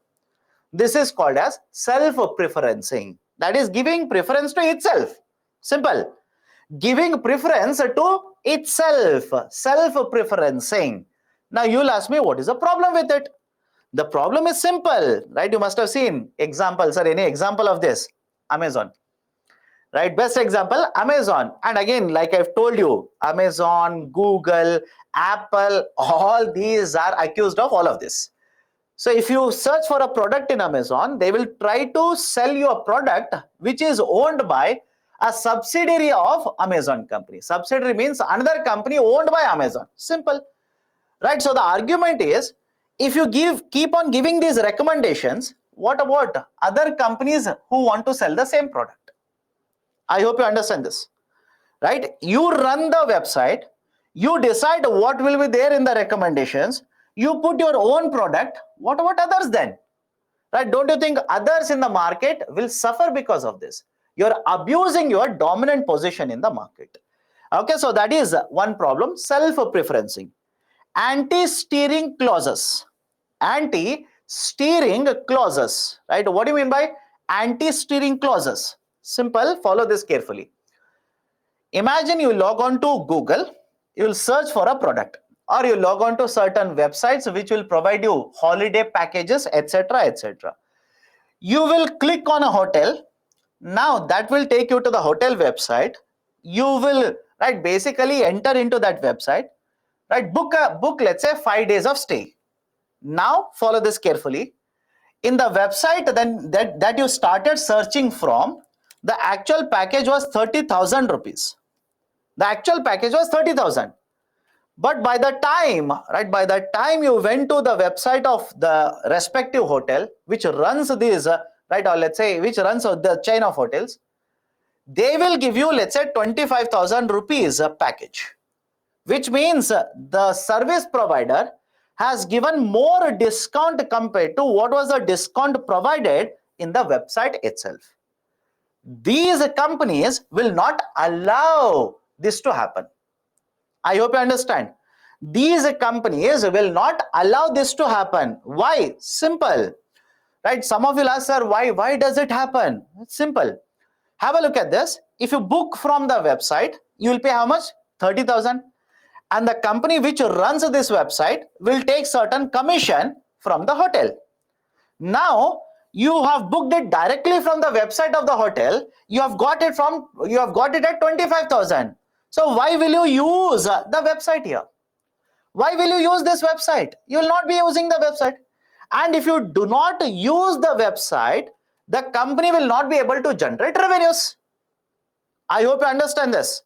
This is called as self-preferencing. That is giving preference to itself. Simple. Giving preference to itself. Self-preferencing. Now you will ask me, what is the problem with it? The problem is simple, right? You must have seen examples or any example of this. Amazon. Right? Best example, Amazon. And again, like I've told you, Amazon, Google, Apple, all these are accused of all of this. So if you search for a product in Amazon, they will try to sell you a product which is owned by a subsidiary of Amazon company. Subsidiary means another company owned by Amazon. Simple. Right? So the argument is, if you keep on giving these recommendations, what about other companies who want to sell the same product? I hope you understand this. Right? You run the website, you decide what will be there in the recommendations, you put your own product. What about others then? Right? Don't you think others in the market will suffer because of this? You're abusing your dominant position in the market. Okay, so that is one problem, self-preferencing. Anti-steering clauses. Anti-steering clauses. Right? What do you mean by anti-steering clauses? Simple, follow this carefully. Imagine you log on to Google, you will search for a product, or you log on to certain websites which will provide you holiday packages, etc., etc. You will click on a hotel. Now that will take you to the hotel website. You will, right, basically enter into that website, right, book let's say 5 days of stay. Now follow this carefully. In the website then that you started searching from, the actual package was 30,000 rupees. The actual package was 30,000. But by the time you went to the website of the respective hotel, which runs these, right, or let's say which runs the chain of hotels, they will give you, let's say, 25,000 rupees a package, which means the service provider has given more discount compared to what was the discount provided in the website itself. These companies will not allow this to happen. I hope you understand. These companies will not allow this to happen. Why? Simple. Right? Some of you will ask, sir, why does it happen? It's simple. Have a look at this. If you book from the website, you will pay how much? 30,000. And the company which runs this website will take certain commission from the hotel. Now you have booked it directly from the website of the hotel. You have got it at 25,000. So why will you use the website here? Why will you use this website? You will not be using the website. And if you do not use the website, the company will not be able to generate revenues. I hope you understand this.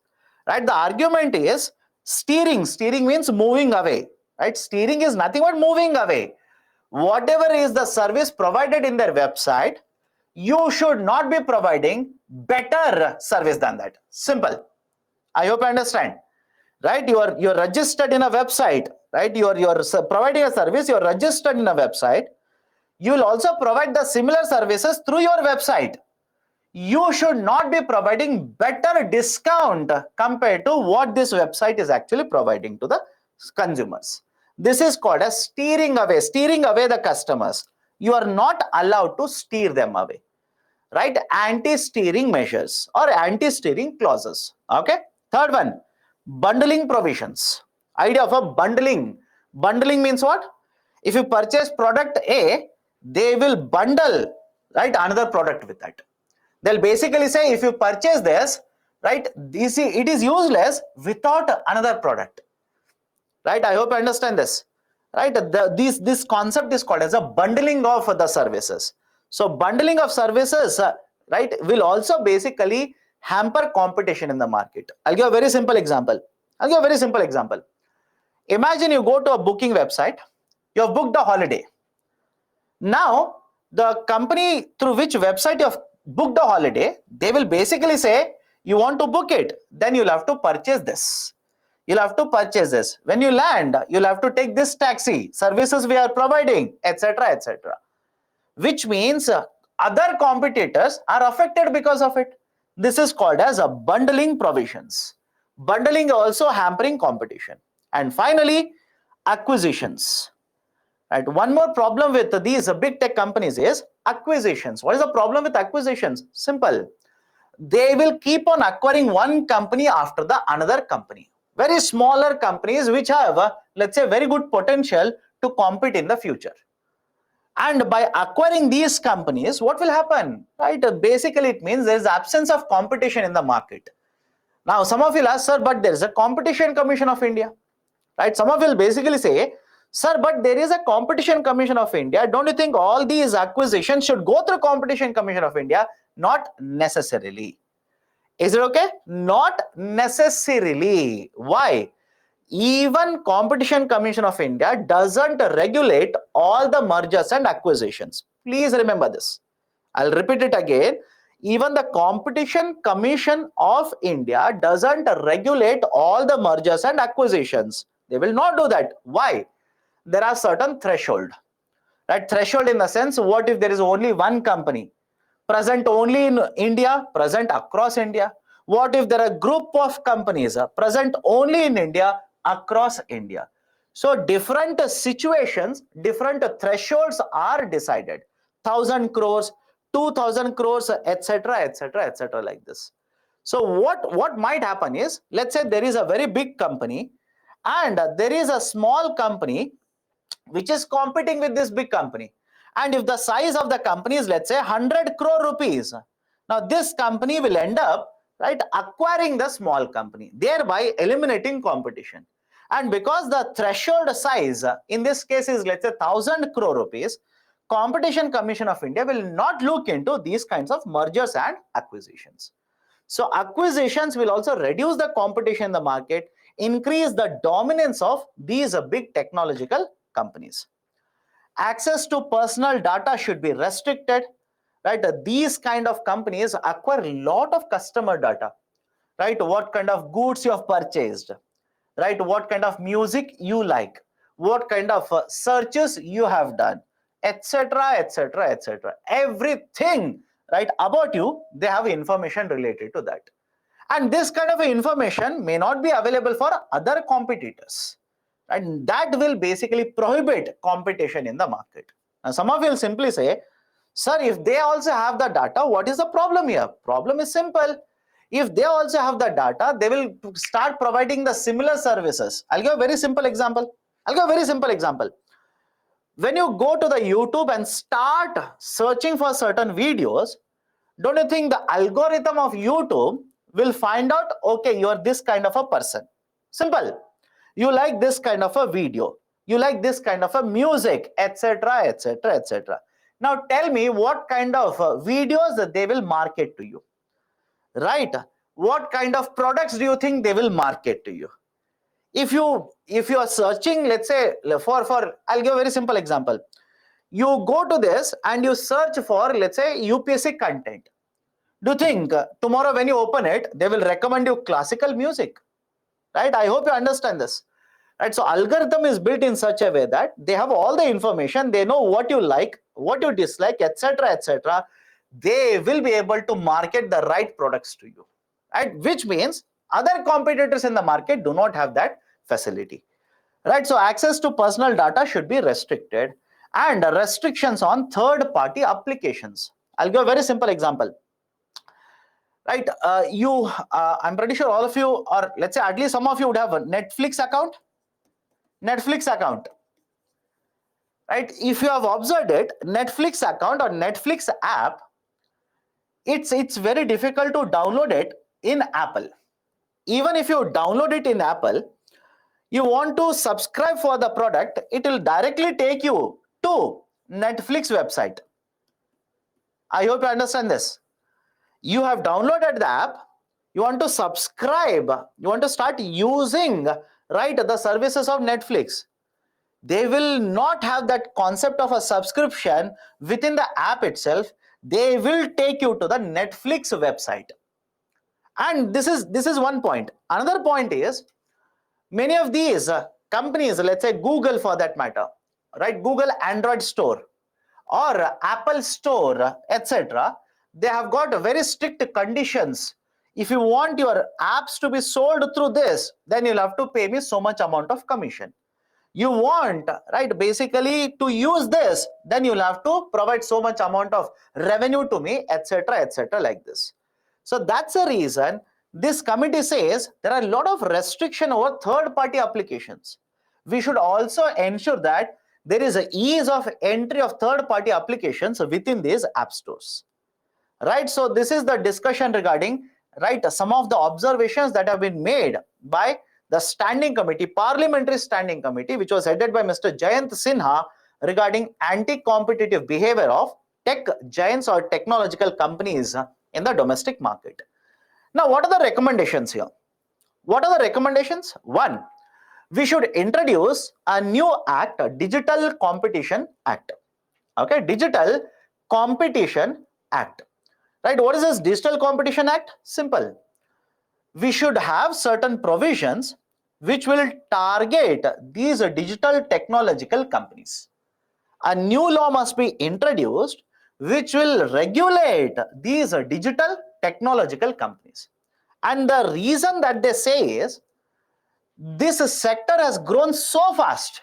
Right? The argument is steering. Steering means moving away. Right? Steering is nothing but moving away. Whatever is the service provided in their website, you should not be providing better service than that. Simple. I hope you understand. Right? You're registered in a website. Right? You're providing a service. You're registered in a website. You will also provide the similar services through your website. You should not be providing better discount compared to what this website is actually providing to the consumers. This is called as steering away the customers. You are not allowed to steer them away. Right? Anti-steering measures or anti-steering clauses. Okay. Third one, bundling provisions. Idea of a bundling. Bundling means what? If you purchase product A, they will bundle, right, another product with that. They'll basically say, if you purchase this, right, it is useless without another product. Right? I hope you understand this. Right? This concept is called as a bundling of the services. So bundling of services, right, will also basically hamper competition in the market. I'll give a very simple example. Imagine you go to a booking website. You have booked a holiday. Now, the company through which website you have booked a holiday, they will basically say, you want to book it, then you'll have to purchase this. When you land, you'll have to take this taxi, services we are providing, etc., etc. Which means other competitors are affected because of it. This is called as a bundling provisions. Bundling also hampering competition. And finally, acquisitions. Right. One more problem with these big tech companies is acquisitions. What is the problem with acquisitions? Simple. They will keep on acquiring one company after the another company. Very smaller companies which have, let's say, very good potential to compete in the future. And by acquiring these companies, what will happen? Right? Basically, it means there is absence of competition in the market. Now, some of you will ask, sir, but there is a Competition Commission of India. Right? Some of you will basically say, sir, but there is a Competition Commission of India. Don't you think all these acquisitions should go through Competition Commission of India? Not necessarily. Is it okay? Not necessarily. Why? Even Competition Commission of India doesn't regulate all the mergers and acquisitions. Please remember this. I'll repeat it again. Even the Competition Commission of India doesn't regulate all the mergers and acquisitions. They will not do that. Why? There are certain threshold. Right? Threshold in the sense, what if there is only one company present only in India, present across India? What if there are a group of companies present only in India, across India? So different situations, different thresholds are decided. 1,000 crores, 2,000 crores, etc., etc., etc., like this. So what might happen is, let's say there is a very big company and there is a small company which is competing with this big company. And if the size of the company is, let's say, 100 crore rupees, now this company will end up, right, acquiring the small company, thereby eliminating competition. And because the threshold size in this case is, let's say, 1,000 crore rupees, Competition Commission of India will not look into these kinds of mergers and acquisitions. So acquisitions will also reduce the competition in the market, increase the dominance of these big technological companies. Access to personal data should be restricted. Right? These kind of companies acquire a lot of customer data. Right? What kind of goods you have purchased, right? What kind of music you like, what kind of searches you have done, etc., etc., etc. Everything, right, about you, they have information related to that. And this kind of information may not be available for other competitors. And that will basically prohibit competition in the market. Now, some of you will simply say, sir, if they also have the data, what is the problem here? Problem is simple. If they also have the data, they will start providing the similar services. I'll give a very simple example. When you go to the YouTube and start searching for certain videos, don't you think the algorithm of YouTube will find out, okay, you are this kind of a person. Simple. You like this kind of a video. You like this kind of a music, etc., etc., etc. Now tell me what kind of videos that they will market to you, right? What kind of products do you think they will market to you? If you are searching, let's say for I'll give a very simple example. You go to this and you search for, let's say, UPSC content. Do you think tomorrow when you open it, they will recommend you classical music, right? I hope you understand this, right? So algorithm is built in such a way that they have all the information, they know what you like, what you dislike, etc., etc. They will be able to market the right products to you, right? Which means other competitors in the market do not have that facility, right? So access to personal data should be restricted, and restrictions on third party applications. I'll give a very simple example, right? I'm pretty sure all of you, or let's say at least some of you, would have a Netflix account. Right? If you have observed it, Netflix account or Netflix app, it's very difficult to download it in Apple. Even if you download it in Apple, you want to subscribe for the product, it will directly take you to Netflix website. I hope you understand this. You have downloaded the app, you want to subscribe, you want to start using, right, the services of Netflix. They will not have that concept of a subscription within the app itself. They will take you to the Netflix website. And this is one point. Another point is, many of these companies, let's say Google for that matter, right, Google Android store or Apple store, etc., they have got very strict conditions. If you want your apps to be sold through this, then you'll have to pay me so much amount of commission. You want, right, basically to use this, then you'll have to provide so much amount of revenue to me, etc., etc., like this. So that's the reason this committee says there are a lot of restriction over third party applications. We should also ensure that there is an ease of entry of third party applications within these app stores, right? So this is the discussion regarding, right, some of the observations that have been made by the standing committee, parliamentary standing committee, which was headed by Mr. Jayant Sinha, regarding anti-competitive behavior of tech giants or technological companies in the domestic market. Now, what are the recommendations here? What are the recommendations? One, we should introduce a new act, a Digital Competition Act. Okay, Digital Competition Act. Right, what is this Digital Competition Act? Simple. We should have certain provisions which will target these digital technological companies. A new law must be introduced which will regulate these digital technological companies. And the reason that they say is, this sector has grown so fast.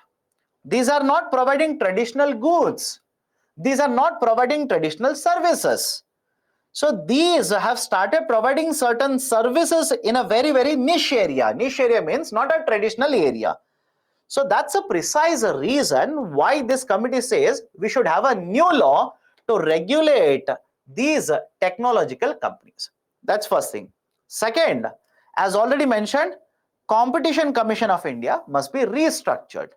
These are not providing traditional goods. These are not providing traditional services. So these have started providing certain services in a very, very niche area. Niche area means not a traditional area. So that's a precise reason why this committee says we should have a new law to regulate these technological companies. That's first thing. Second, as already mentioned, Competition Commission of India must be restructured,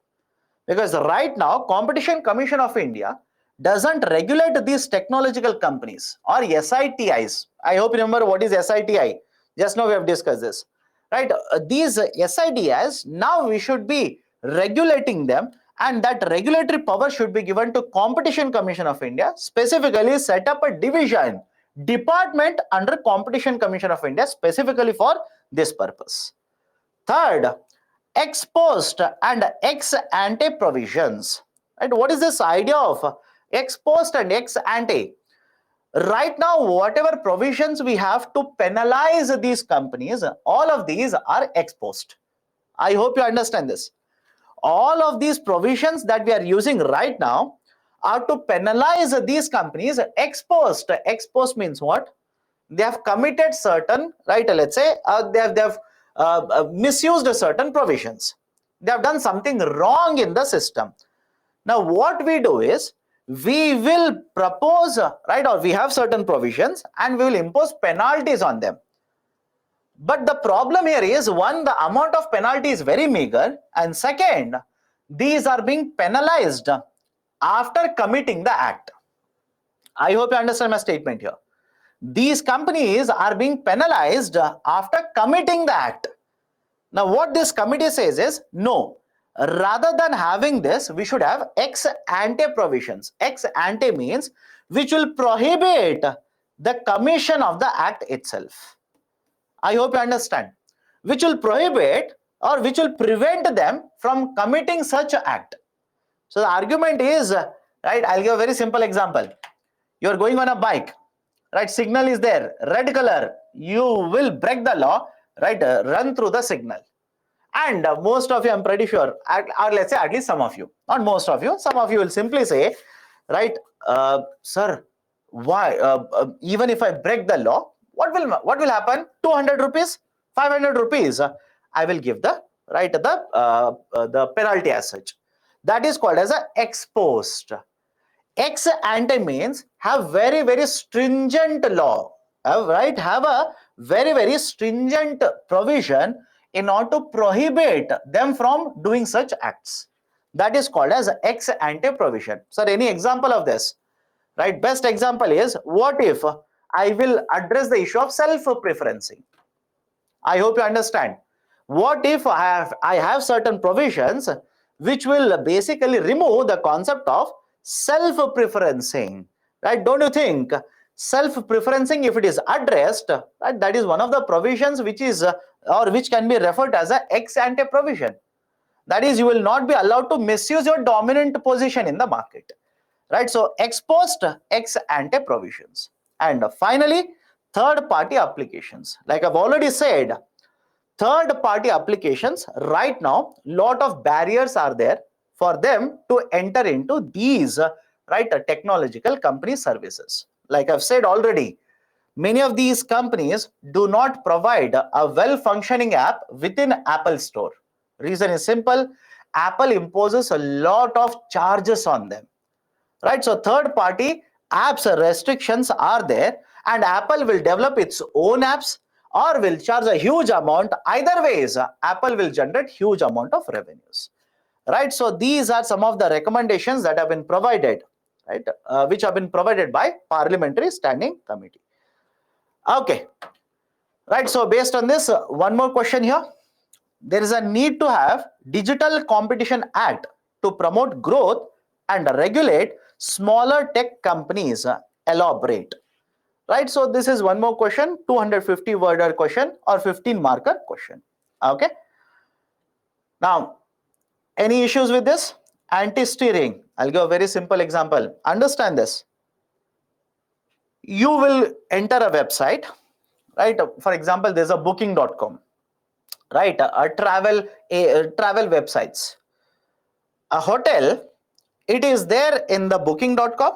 because right now Competition Commission of India doesn't regulate these technological companies or SITIs. I hope you remember what is SITI. Just now we have discussed this, right? These SITIs, now we should be regulating them, and that regulatory power should be given to Competition Commission of India, specifically set up a division, department under Competition Commission of India specifically for this purpose. Third, ex post and ex ante provisions. Right? What is this idea of ex post and ex ante? Right now, whatever provisions we have to penalize these companies, all of these are ex post. I hope you understand this. All of these provisions that we are using right now are to penalize these companies ex post. Ex post means what? They have committed certain, right? Let's say they have misused certain provisions. They have done something wrong in the system. Now, what we do is we will propose, right, or we have certain provisions and we will impose penalties on them. But the problem here is, one, the amount of penalty is very meager, and second, these are being penalized after committing the act. I hope you understand my statement here. These companies are being penalized after committing the act. Now, what this committee says is, no, rather than having this, we should have ex ante provisions. Ex ante means which will prohibit the commission of the act itself. I hope you understand. Which will prohibit or which will prevent them from committing such an act. So the argument is, right, I'll give a very simple example. You're going on a bike, right? Signal is there, red color. You will break the law, right? Run through the signal. And most of you, I'm pretty sure, or let's say at least some of you, not most of you, some of you will simply say, right, sir, why? Even if I break the law, what will happen? 200 rupees, 500 rupees. I will give the the penalty as such. That is called as a ex post. Ex ante means have very stringent law, right? Have a very stringent provision in order to prohibit them from doing such acts. That is called as ex ante provision. Sir, any example of this? Right? Best example is, what if I will address the issue of self-preferencing? I hope you understand. What if I have certain provisions which will basically remove the concept of self-preferencing, right? Don't you think self-preferencing, if it is addressed, right, that is one of the provisions which is or which can be referred as an ex ante provision. That is, you will not be allowed to misuse your dominant position in the market, right? So ex post, ex ante provisions. And finally, third party applications. Like I've already said, third party applications, right now lot of barriers are there for them to enter into these technological company services. Like I've said already, many of these companies do not provide a well functioning app within Apple Store. Reason is simple: Apple imposes a lot of charges on them, right? So third party apps restrictions are there, and Apple will develop its own apps or will charge a huge amount. Either ways, Apple will generate huge amount of revenues, right? So these are some of the recommendations that have been provided, right, which have been provided by Parliamentary Standing Committee. Okay, right. So based on this, one more question here. There is a need to have Digital Competition Act to promote growth and regulate smaller tech companies. Elaborate. Right. So this is one more question, 250 worder question or 15 marker question. Okay. Now, any issues with this? Anti-steering. I'll give a very simple example. Understand this. You will enter a website, right? For example, there's a booking.com, right? A travel websites. A hotel, it is there in the booking.com.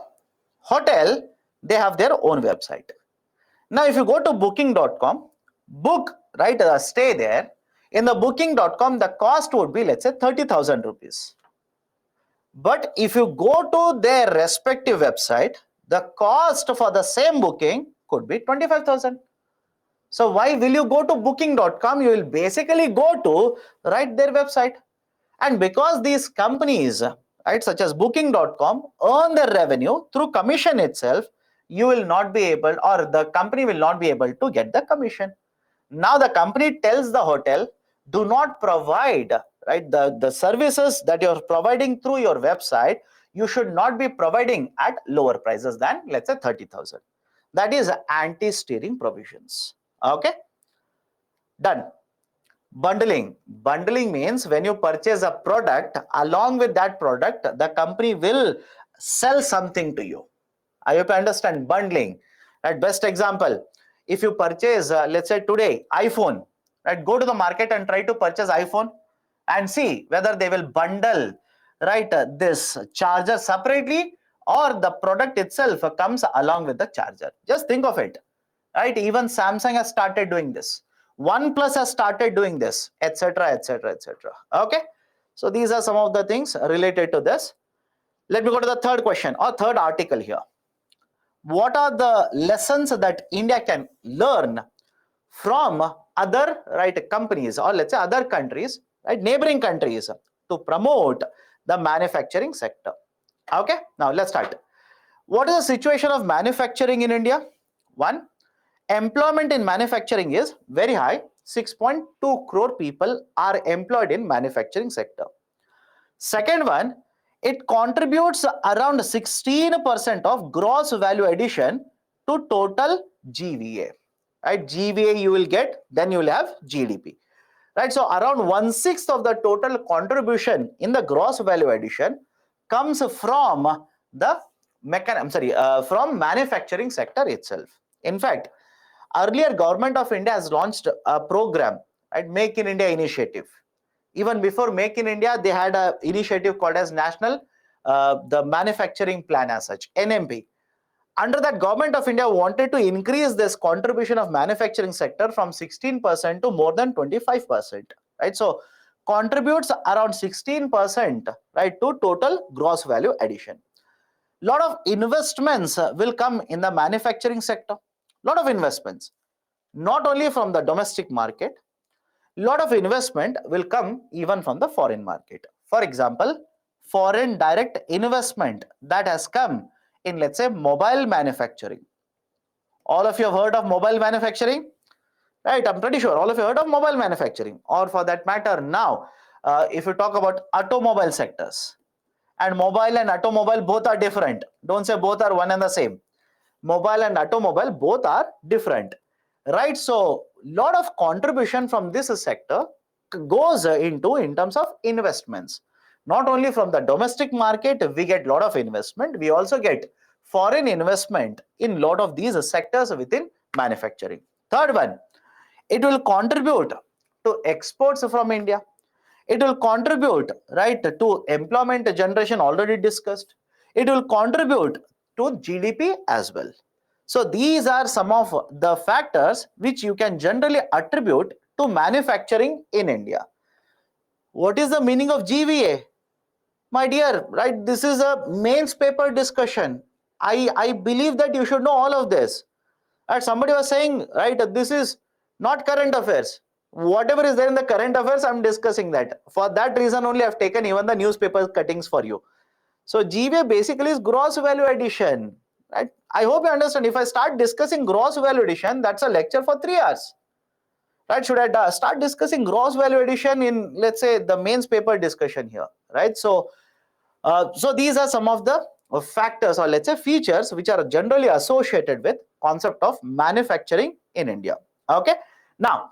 Hotel, they have their own website. Now, if you go to booking.com, book, right, stay there. In the booking.com, the cost would be, let's say, 30,000 rupees. But if you go to their respective website, the cost for the same booking could be 25,000. So why will you go to booking.com? You will basically go to, right, their website. And because these companies, right, such as booking.com, earn their revenue through commission itself, you will not be able, or the company will not be able to get the commission. Now the company tells the hotel, do not provide, right, the services that you're providing through your website, you should not be providing at lower prices than, let's say, 30,000. That is anti-steering provisions. Okay, done. Bundling. Bundling means when you purchase a product, along with that product, the company will sell something to you. I hope you understand bundling. Right, best example, if you purchase, let's say today, iPhone, right, go to the market and try to purchase iPhone and see whether they will bundle, right, this charger separately, or the product itself comes along with the charger. Just think of it, right? Even Samsung has started doing this. OnePlus has started doing this, etc., etc., etc. Okay, so these are some of the things related to this. Let me go to the third question or third article here. What are the lessons that India can learn from other, right, companies, or let's say other countries, right, neighboring countries, to promote the manufacturing sector? Okay, now let's start. What is the situation of manufacturing in India? One, employment in manufacturing is very high. 6.2 crore people are employed in manufacturing sector. Second one, it contributes around 16% of gross value addition to total GVA. Right, GVA you will get, then you will have GDP. Right, so around 1/6 of the total contribution in the gross value addition comes from the from manufacturing sector itself. In fact, earlier government of India has launched a program, right, Make in India initiative. Even before Make in India, they had an initiative called as National the Manufacturing Plan as such, NMP. Under that, government of India wanted to increase this contribution of manufacturing sector from 16% to more than 25%. Right, so contributes around 16%, right, to total gross value addition. Lot of investments will come in the manufacturing sector. Lot of investments, not only from the domestic market. Lot of investment will come even from the foreign market. For example, foreign direct investment that has come in, let's say, mobile manufacturing. All of you have heard of mobile manufacturing, right? I'm pretty sure all of you heard of mobile manufacturing, or for that matter, now, if you talk about automobile sectors, and mobile and automobile both are different. Don't say both are one and the same. Mobile and automobile both are different, right? So lot of contribution from this sector goes into in terms of investments. Not only from the domestic market we get lot of investment, we also get foreign investment in lot of these sectors within manufacturing. Third one, it will contribute to exports from India. It will contribute, right, to employment generation, already discussed. It will contribute to GDP as well. So these are some of the factors which you can generally attribute to manufacturing in India. What is the meaning of GVA? My dear, right, this is a mains paper discussion. I believe that you should know all of this. And somebody was saying, right, this is not current affairs. Whatever is there in the current affairs, I'm discussing that. For that reason only, I've taken even the newspaper cuttings for you. So GVA basically is gross value addition. Right? I hope you understand. If I start discussing gross value addition, that's a lecture for 3 hours. Right? Should I start discussing gross value addition in, let's say, the mains paper discussion here? Right? So these are some of the factors, or let's say features, which are generally associated with concept of manufacturing in India. Okay. Now,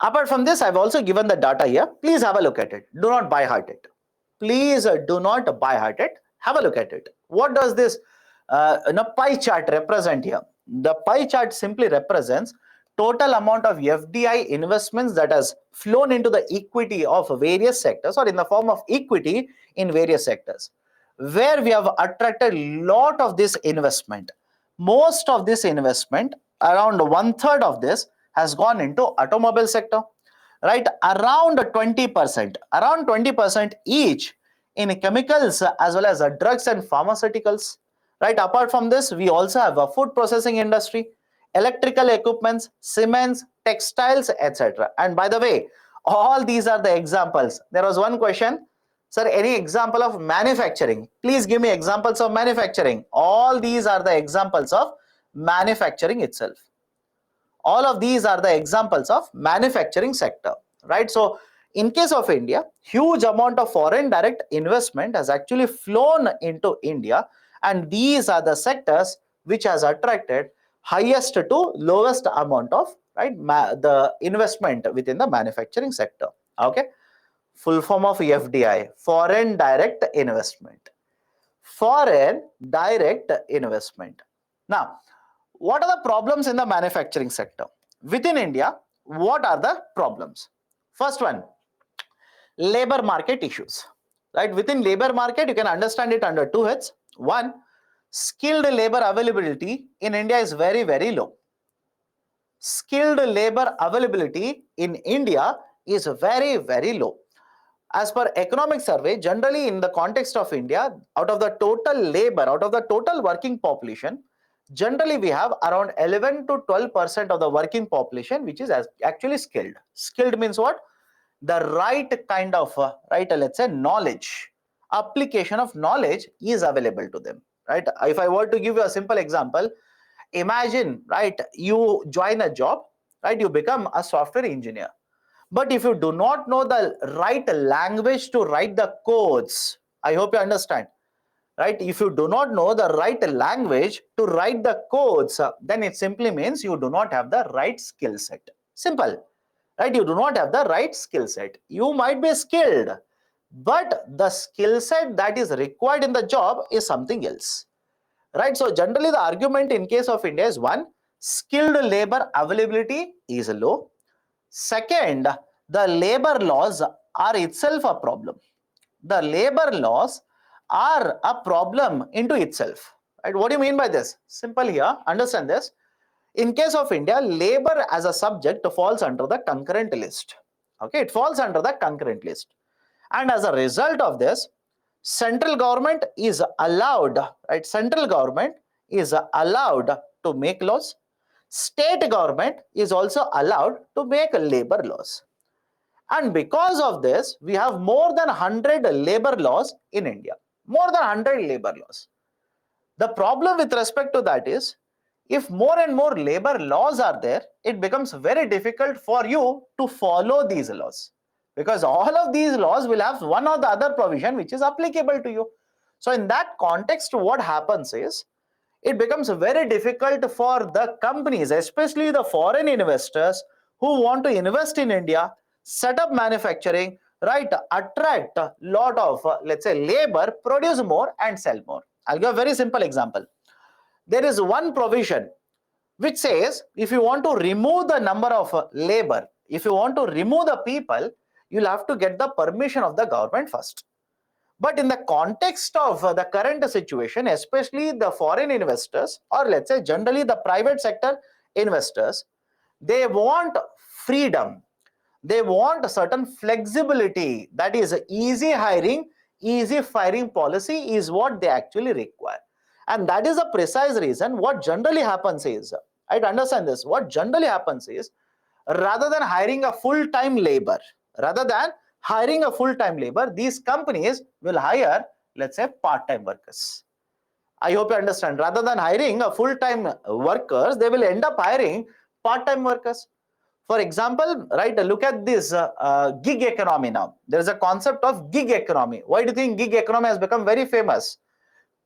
apart from this, I've also given the data here. Please have a look at it. Do not by heart it. Please do not by heart it. Have a look at it. What does this pie chart represent here? The pie chart simply represents total amount of FDI investments that has flown into the equity of various sectors, or in the form of equity in various sectors, where we have attracted lot of this investment. Most of this investment, around 1/3 of this, has gone into automobile sector, right? Around 20% each in chemicals as well as drugs and pharmaceuticals, right? Apart from this, we also have a food processing industry, electrical equipments, cements, textiles, etc. And by the way, all these are the examples. There was one question, sir, any example of manufacturing? Please give me examples of manufacturing. All these are the examples of manufacturing itself. All of these are the examples of manufacturing sector, right? So in case of India, huge amount of foreign direct investment has actually flown into India, and these are the sectors which has attracted highest to lowest amount of, right, the investment within the manufacturing sector. Okay, full form of FDI, foreign direct investment. Foreign direct investment. Now, what are the problems in the manufacturing sector? Within India, what are the problems? First one, labor market issues. Right? Within labor market, you can understand it under two heads. One, skilled labor availability in India is very, very low. Skilled labor availability in India is very, very low. As per economic survey, generally in the context of India, out of the total labor, out of the total working population, generally we have around 11 to 12% of the working population which is actually skilled. Skilled means what? The right kind of, let's say knowledge, application of knowledge is available to them, right? If I were to give you a simple example, imagine, right, you join a job, right, you become a software engineer. But if you do not know the right language to write the codes, I hope you understand, right? If you do not know the right language to write the codes, then it simply means you do not have the right skill set. Simple, right? You do not have the right skill set. You might be skilled, but the skill set that is required in the job is something else, right? So generally the argument in case of India is one, skilled labor availability is low. Second, the labor laws are itself a problem. The labor laws are a problem into itself. Right? What do you mean by this? Simple here, understand this. In case of India, labor as a subject falls under the concurrent list. Okay, it falls under the concurrent list. And as a result of this, central government is allowed, right? Central government is allowed to make laws. State government is also allowed to make labor laws. And because of this, we have more than 100 labor laws in India. More than 100 labor laws. The problem with respect to that is, if more and more labor laws are there, it becomes very difficult for you to follow these laws. Because all of these laws will have one or the other provision which is applicable to you. So in that context, what happens is, it becomes very difficult for the companies, especially the foreign investors who want to invest in India, set up manufacturing, right, attract a lot of, let's say, labor, produce more and sell more. I'll give a very simple example. There is one provision which says if you want to remove the number of labor, if you want to remove the people, you'll have to get the permission of the government first. But in the context of the current situation, especially the foreign investors, or let's say generally the private sector investors, they want freedom. They want a certain flexibility. That is easy hiring, easy firing policy is what they actually require. And that is the precise reason what generally happens is, I'd understand this, what generally happens is, rather than hiring a full-time labor, these companies will hire, let's say, part-time workers. I hope you understand. Rather than hiring a full-time workers, they will end up hiring part-time workers. For example, right, look at this gig economy now. There is a concept of gig economy. Why do you think gig economy has become very famous?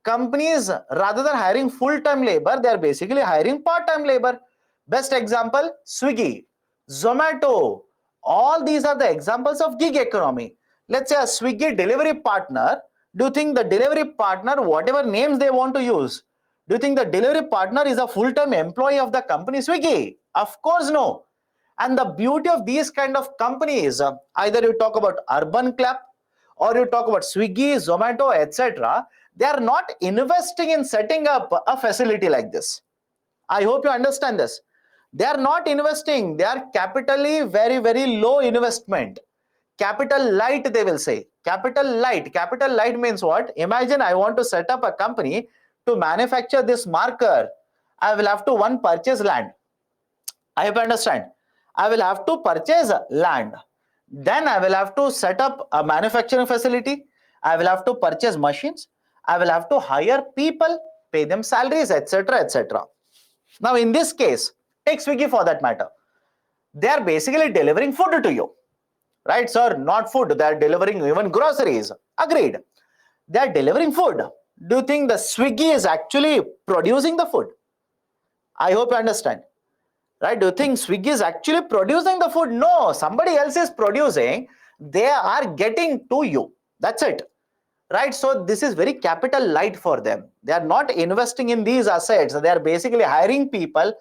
Companies, rather than hiring full-time labor, they are basically hiring part-time labor. Best example, Swiggy, Zomato, all these are the examples of gig economy. Let's say a Swiggy delivery partner, do you think the delivery partner, whatever names they want to use, do you think the delivery partner is a full-time employee of the company Swiggy? Of course no. And the beauty of these kind of companies, either you talk about Urban Clap or you talk about Swiggy, Zomato, etc., they are not investing in setting up a facility like this. I hope you understand this. They are not investing. They are capitally very, very low investment. Capital light, they will say. Capital light. Capital light means what? Imagine I want to set up a company to manufacture this marker. I will have to purchase land. I hope you understand. I will have to purchase land. Then I will have to set up a manufacturing facility. I will have to purchase machines. I will have to hire people, pay them salaries, etc., etc. Now, in this case, take Swiggy for that matter. They are basically delivering food to you. Right, sir? Not food. They are delivering even groceries. Agreed. They are delivering food. Do you think the Swiggy is actually producing the food? I hope you understand. Right? Do you think Swiggy is actually producing the food? No, somebody else is producing. They are getting to you. That's it. right? So this is very capital light for them. They are not investing in these assets. They are basically hiring people,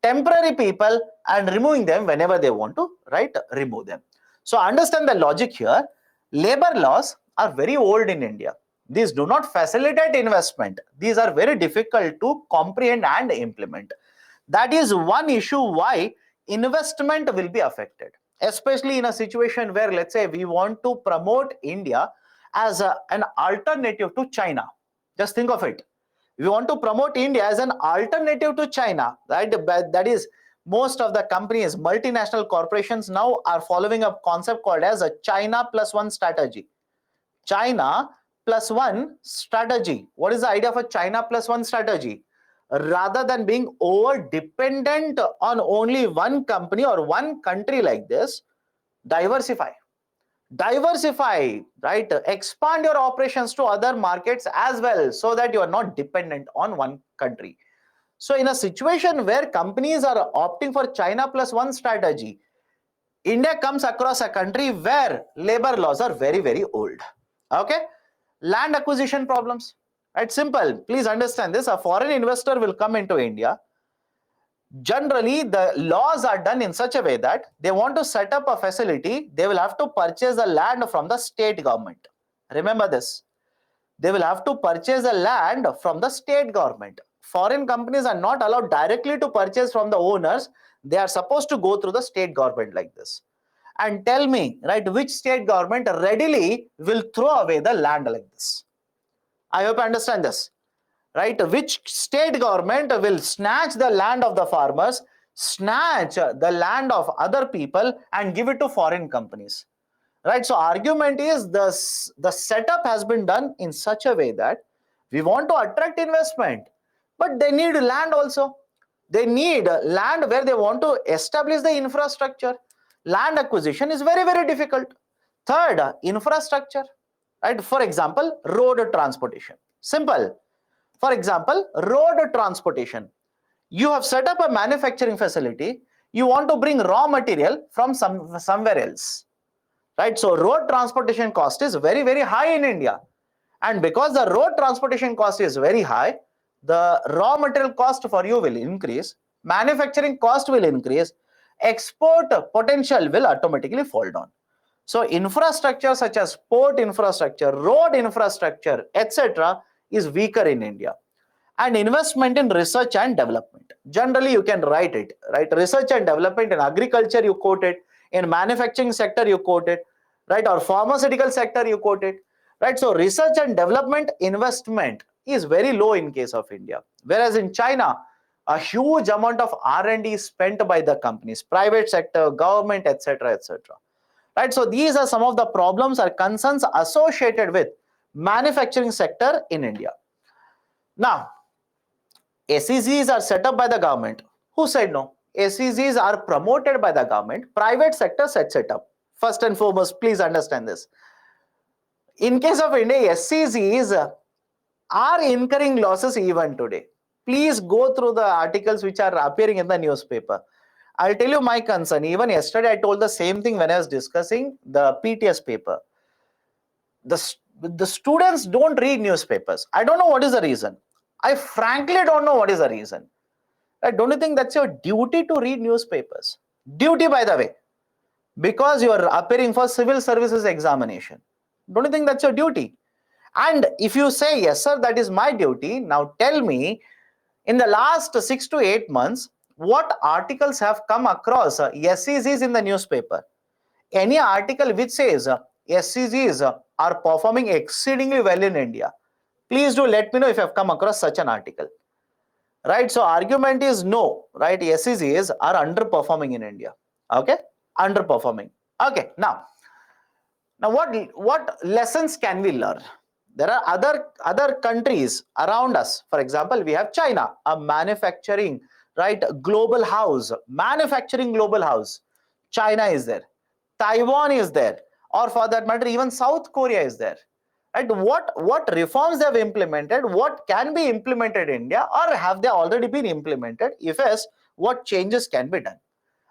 temporary people, and removing them whenever they want to, right? Remove them. So understand the logic here. Labor laws are very old in India. These do not facilitate investment. These are very difficult to comprehend and implement. That is one issue why investment will be affected, especially in a situation where, let's say, we want to promote India as an alternative to China. Just think of it. We want to promote India as an alternative to China, right? That is, most of the companies, multinational corporations now are following a concept called as a China plus one strategy. China plus one strategy. What is the idea of a China plus one strategy? Rather than being over dependent on only one company or one country like this, diversify. Diversify, right? Expand your operations to other markets as well, so that you are not dependent on one country. So in a situation where companies are opting for China plus one strategy, India comes across a country where labor laws are very, very old. Okay? Land acquisition problems. Right? Simple. Please understand this. A foreign investor will come into India. Generally, the laws are done in such a way that they want to set up a facility, they will have to purchase the land from the state government. Remember this. They will have to purchase the land from the state government. Foreign companies are not allowed directly to purchase from the owners. They are supposed to go through the state government like this. And tell me, right, which state government readily will throw away the land like this? I hope you understand this, right? Which state government will snatch the land of the farmers, snatch the land of other people, and give it to foreign companies? Right? So argument is the setup has been done in such a way that we want to attract investment, but they need land also. They need land where they want to establish the infrastructure. Land acquisition is very, very difficult. Third, infrastructure, right? For example, road transportation. Simple. For example, road transportation. You have set up a manufacturing facility. You want to bring raw material from somewhere else, right? So road transportation cost is very, very high in India. And because the road transportation cost is very high, the raw material cost for you will increase, manufacturing cost will increase, export potential will automatically fall down. So infrastructure such as port infrastructure, road infrastructure, etc. is weaker in India. And investment in research and development. Generally, you can write it, right? Research and development in agriculture, you quote it. In manufacturing sector, you quote it, right? Or pharmaceutical sector, you quote it, right? So research and development investment is very low in case of India. Whereas in China, a huge amount of R&D is spent by the companies, private sector, government, etc., etc. Right? So these are some of the problems or concerns associated with manufacturing sector in India. Now, SEZs are set up by the government. Who said no? SEZs are promoted by the government. Private sector sets it up. First and foremost, please understand this. In case of India, SEZs are incurring losses even today. Please go through the articles which are appearing in the newspaper. I'll tell you my concern. Even yesterday, I told the same thing when I was discussing the PTS paper. The students don't read newspapers. I don't know what is the reason. I frankly don't know what is the reason. Don't you think that's your duty to read newspapers? Duty, by the way, because you are appearing for civil services examination. Don't you think that's your duty? And if you say, yes, sir, that is my duty, now tell me, in the last 6 to 8 months, what articles have come across SEZs in the newspaper? Any article which says SEZs are performing exceedingly well in India, please do let me know if you have come across such an article. Right? So argument is no, right? SEZs are underperforming in India. Okay? Underperforming. Okay, now what lessons can we learn? There are other countries around us. For example, we have China, a manufacturing, right, global house, manufacturing global house. China is there. Taiwan is there. Or for that matter, even South Korea is there. Right? What reforms they have implemented, what can be implemented in India, or have they already been implemented? If yes, what changes can be done?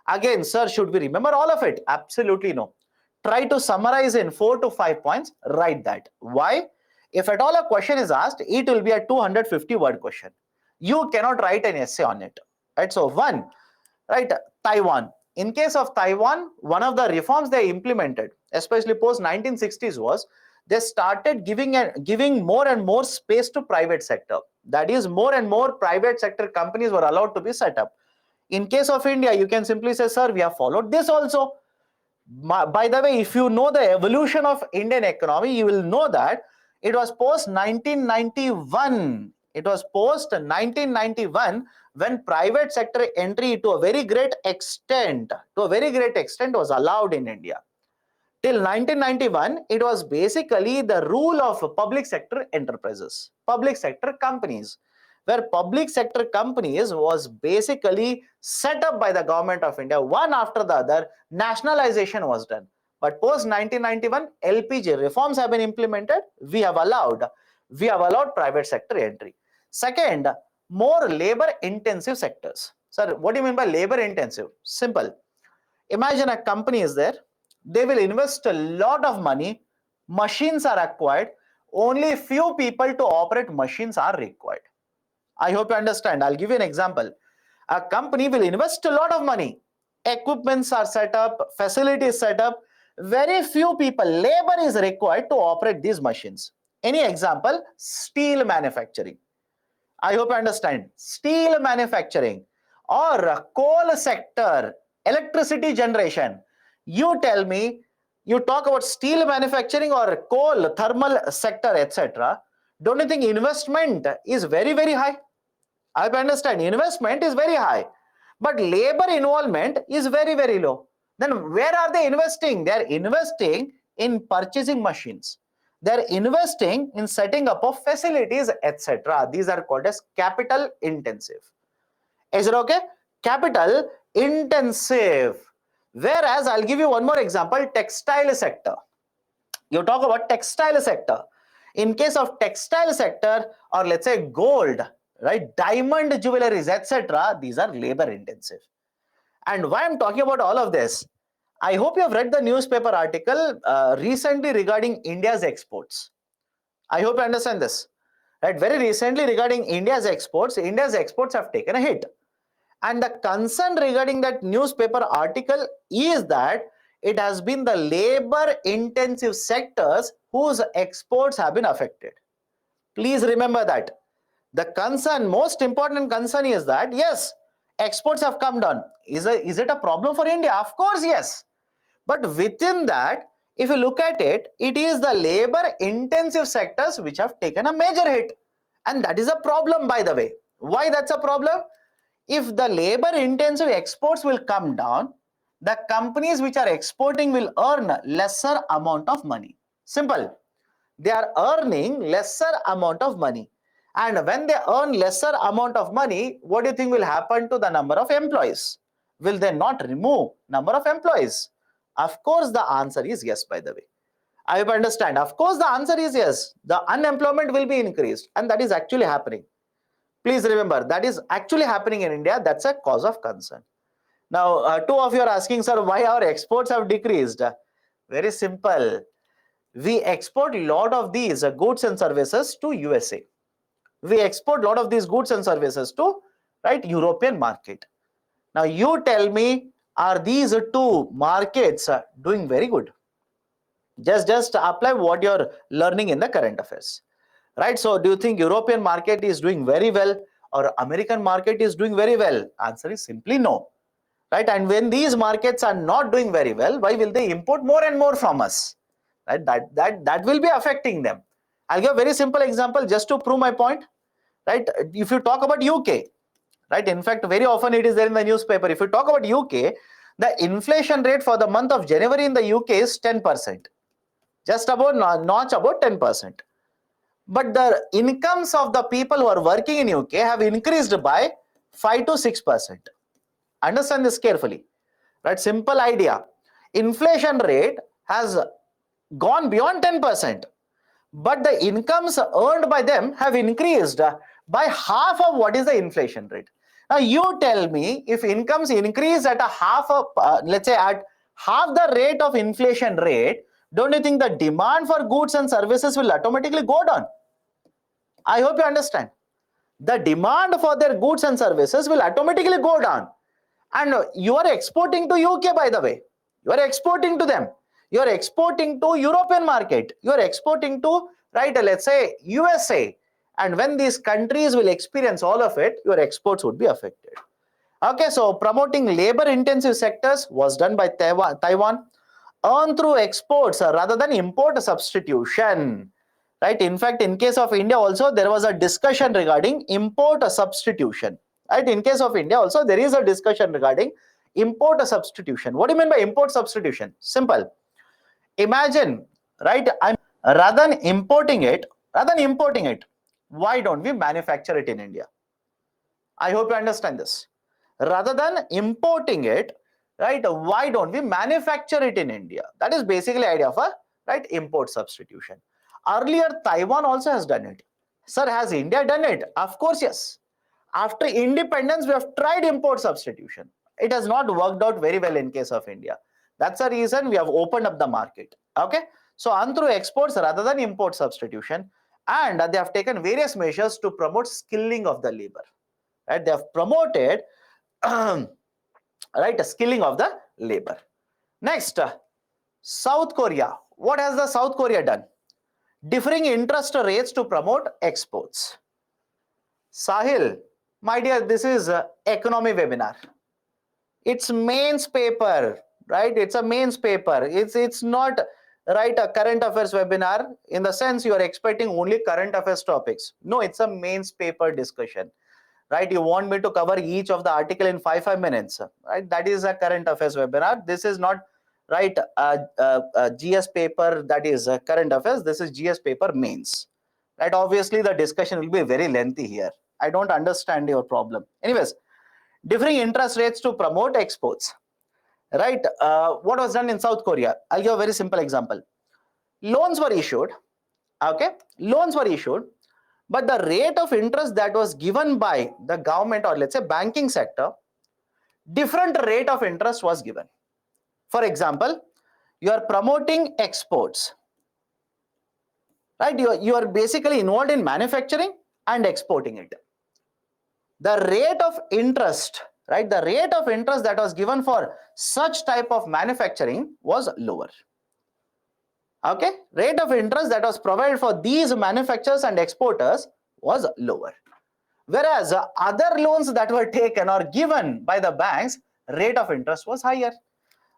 Again, sir, should we remember all of it? Absolutely no. Try to summarize in 4 to 5 points. Write that. Why? If at all a question is asked, it will be a 250 word question. You cannot write an essay on it, right? So one, right, Taiwan. In case of Taiwan, one of the reforms they implemented, especially post 1960s, was they started giving more and more space to private sector. That is, more and more private sector companies were allowed to be set up. In case of India, you can simply say, sir, we have followed this also. By the way, if you know the evolution of Indian economy, you will know that it was post 1991. It was post 1991 when private sector entry to a very great extent was allowed in India. Till 1991, it was basically the rule of public sector enterprises, public sector companies, where public sector companies was basically set up by the government of India. One after the other, nationalization was done. But post 1991, LPG reforms have been implemented. We have allowed private sector entry. Second, more labor intensive sectors. Sir, what do you mean by labor intensive? Simple. Imagine a company is there, they will invest a lot of money, machines are acquired, only few people to operate machines are required. I hope you understand. I'll give you an example. A company will invest a lot of money, equipments are set up, facilities set up, very few people, labor is required to operate these machines. Any example? Steel manufacturing. I hope you understand. Steel manufacturing or coal sector, electricity generation. You tell me, you talk about steel manufacturing or coal, thermal sector, etc. Don't you think investment is very, very high? I understand investment is very high, but labor involvement is very, very low. Then where are they investing? They are investing in purchasing machines. They are investing in setting up of facilities, etc. These are called as capital intensive. Is it okay? Capital intensive. Whereas I'll give you one more example, textile sector. You talk about textile sector. In case of textile sector, or let's say gold, right, diamond jewelries, etc., these are labor intensive. And why I'm talking about all of this, I hope you have read the newspaper article recently regarding India's exports. I hope you understand this. Right, very recently regarding India's exports have taken a hit. And the concern regarding that newspaper article is that it has been the labor intensive sectors whose exports have been affected. Please remember that. The concern, most important concern is that, yes, exports have come down. Is it a problem for India? Of course, yes. But within that, if you look at it, it is the labor intensive sectors which have taken a major hit. And that is a problem, by the way. Why that's a problem? If the labor intensive exports will come down, the companies which are exporting will earn lesser amount of money. Simple. They are earning lesser amount of money. And when they earn lesser amount of money, what do you think will happen to the number of employees? Will they not remove number of employees? Of course, the answer is yes, by the way. I hope you understand. Of course, the answer is yes. The unemployment will be increased, and that is actually happening. Please remember, that is actually happening in India. That's a cause of concern. Now, two of you are asking, sir, why our exports have decreased? Very simple. We export a lot of these goods and services to USA. We export a lot of these goods and services to, right, European market. Now, you tell me, are these two markets doing very good? Just apply what you're learning in the current affairs. Right, so do you think European market is doing very well or American market is doing very well? Answer is simply no. Right, and when these markets are not doing very well, why will they import more and more from us? Right, that will be affecting them. I'll give a very simple example just to prove my point. Right, if you talk about UK, right, in fact, very often it is there in the newspaper. If you talk about UK, the inflation rate for the month of January in the UK is 10%, just about notch about 10%. But the incomes of the people who are working in UK have increased by 5 to 6%. Understand this carefully. Right? Simple idea. Inflation rate has gone beyond 10%, but the incomes earned by them have increased by half of what is the inflation rate. Now you tell me, if incomes increase at a half of, let's say at half the rate of inflation rate, don't you think the demand for goods and services will automatically go down? I hope you understand. The demand for their goods and services will automatically go down. And you are exporting to UK, by the way. You are exporting to them. You are exporting to European market. You are exporting to, right, let's say USA. And when these countries will experience all of it, your exports would be affected. Okay, so promoting labor intensive sectors was done by Taiwan. Earn through exports rather than import substitution. Right, in fact, in case of India also, there was a discussion regarding import substitution. Right, in case of India also, there is a discussion regarding import substitution. What do you mean by import substitution? Simple. Imagine, right, rather than importing it, why don't we manufacture it in India? I hope you understand this. Rather than importing it, right, why don't we manufacture it in India? That is basically idea of a, right, import substitution. Earlier, Taiwan also has done it. Sir, has India done it? Of course, yes. After independence, we have tried import substitution. It has not worked out very well in case of India. That's the reason we have opened up the market. Okay. So, on through exports rather than import substitution, and they have taken various measures to promote skilling of the labor. Right? They have promoted right, skilling of the labor. Next, South Korea. What has the South Korea done? Differing interest rates to promote exports. Sahil, my dear, this is economy webinar. It's mains paper, right? It's a mains paper. It's not, right, a current affairs webinar in the sense you are expecting only current affairs topics. No, it's a mains paper discussion. Right, you want me to cover each of the article in 5 minutes, right? That is a current affairs webinar. This is not, right, a GS paper, that is current affairs. This is GS paper mains, right? Obviously the discussion will be very lengthy here. I don't understand your problem. Anyways, differing interest rates to promote exports, right? What was done in South Korea? I'll give a very simple example. Loans were issued. Okay, loans were issued, but the rate of interest that was given by the government, or let's say banking sector, different rate of interest was given. For example, you are promoting exports, right? You are basically involved in manufacturing and exporting it. The rate of interest, right, the rate of interest that was given for such type of manufacturing was lower. Okay, rate of interest that was provided for these manufacturers and exporters was lower. Whereas other loans that were taken or given by the banks, rate of interest was higher.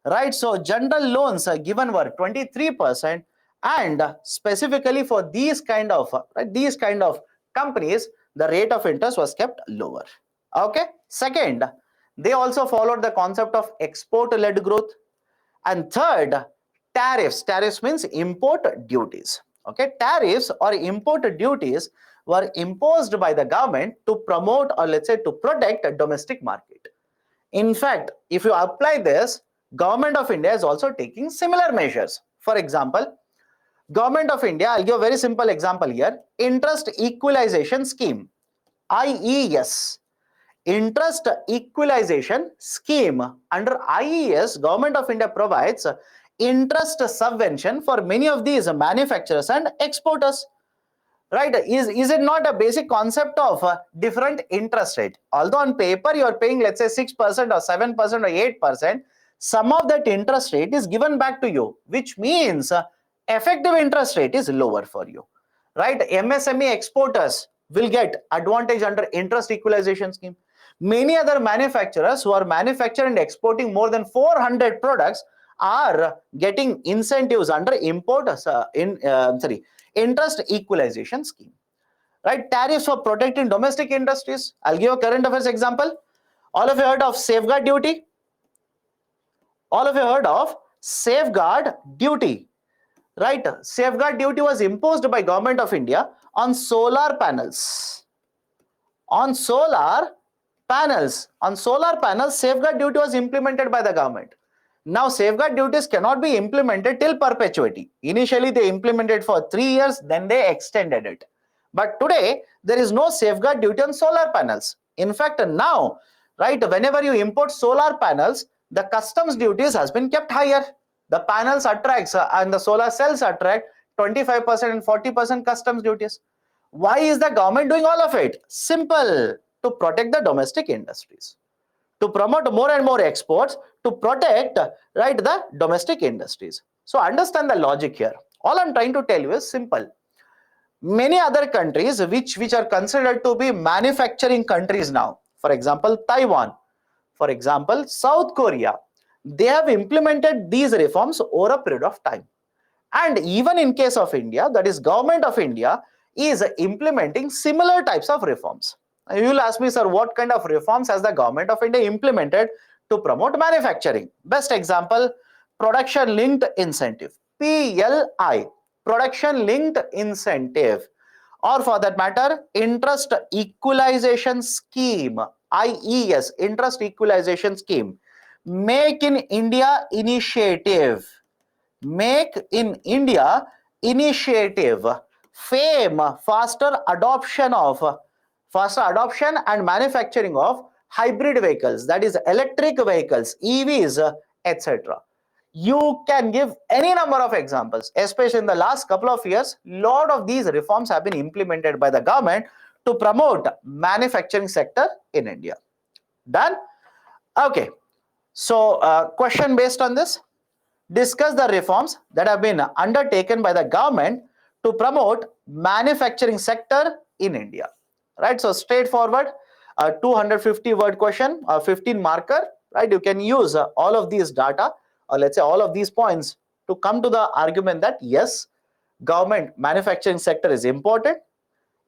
Right, so general loans given were 23%, and specifically for these kind of companies, the rate of interest was kept lower. Okay, second, they also followed the concept of export-led growth. And third, tariffs. Tariffs means import duties. Okay, tariffs or import duties were imposed by the government to promote, or let's say to protect a domestic market. In fact, if you apply this, Government of India is also taking similar measures. For example, Government of India, I'll give a very simple example here, Interest Equalization Scheme, IES. Interest Equalization Scheme, under IES, Government of India provides interest subvention for many of these manufacturers and exporters. Right, is it not a basic concept of different interest rate? Although on paper you are paying, let's say 6% or 7% or 8%, some of that interest rate is given back to you, which means effective interest rate is lower for you. Right, MSME exporters will get advantage under interest equalization scheme. Many other manufacturers who are manufacturing and exporting more than 400 products are getting incentives under interest equalization scheme. Right, tariffs for protecting domestic industries. I'll give a current affairs example. All of you heard of safeguard duty? All of you heard of safeguard duty, right? Safeguard duty was imposed by Government of India on solar panels. On solar panels, safeguard duty was implemented by the government. Now, safeguard duties cannot be implemented till perpetuity. Initially, they implemented for 3 years, then they extended it. But today, there is no safeguard duty on solar panels. In fact, now, right, whenever you import solar panels, the customs duties has been kept higher. The panels attracts and the solar cells attract 25% and 40% customs duties. Why is the government doing all of it? Simple, to protect the domestic industries, to promote more and more exports, to protect, right, the domestic industries. So understand the logic here. All I'm trying to tell you is simple. Many other countries which are considered to be manufacturing countries now, for example Taiwan, for example South Korea, they have implemented these reforms over a period of time. And even in case of India, that is government of India is implementing similar types of reforms. You will ask me, sir, what kind of reforms has the government of India implemented to promote manufacturing? Best example, production linked incentive, PLI, production linked incentive, or for that matter interest equalization scheme, IES, interest equalization scheme, Make in India initiative, Make in India initiative, FAME, faster adoption and manufacturing of hybrid vehicles, that is electric vehicles, EVs, etc. You can give any number of examples. Especially in the last couple of years, lot of these reforms have been implemented by the government to promote manufacturing sector in India. Done? Okay. So question based on this, discuss the reforms that have been undertaken by the government to promote manufacturing sector in India. Right, so straightforward, 250 word question, 15 marker, right? You can use all of these data, or let's say all of these points, to come to the argument that yes, government manufacturing sector is important,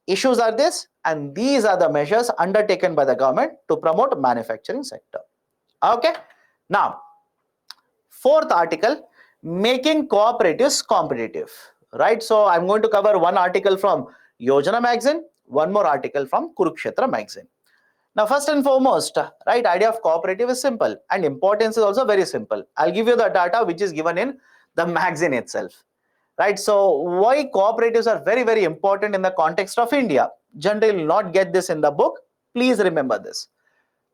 issues are this, and these are the measures undertaken by the government to promote manufacturing sector. Okay, now fourth article, making cooperatives competitive. Right, so I'm going to cover one article from Yojana magazine, one more article from Kurukshetra magazine. Now, first and foremost, right, idea of cooperative is simple and importance is also very simple. I'll give you the data which is given in the magazine itself. Right, so why cooperatives are very, very important in the context of India? Generally, not get this in the book. Please remember this.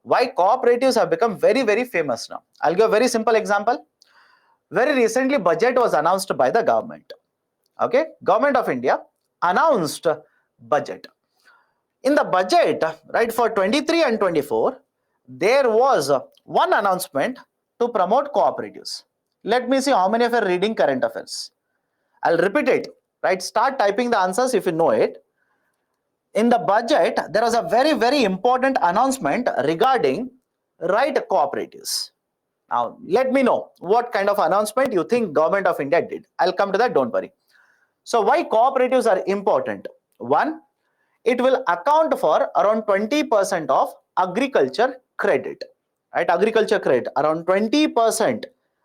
Why cooperatives have become very, very famous now? I'll give a very simple example. Very recently, budget was announced by the government. Okay, government of India announced budget. In the budget, right, for 23 and 24, there was one announcement to promote cooperatives. Let me see how many of you are reading current affairs. I'll repeat it, right? Start typing the answers if you know it. In the budget, there was a very, very important announcement regarding, right, cooperatives. Now, let me know what kind of announcement you think government of India did. I'll come to that, don't worry. So why cooperatives are important? One, it will account for around 20% of agriculture credit, right? Agriculture credit, around 20%,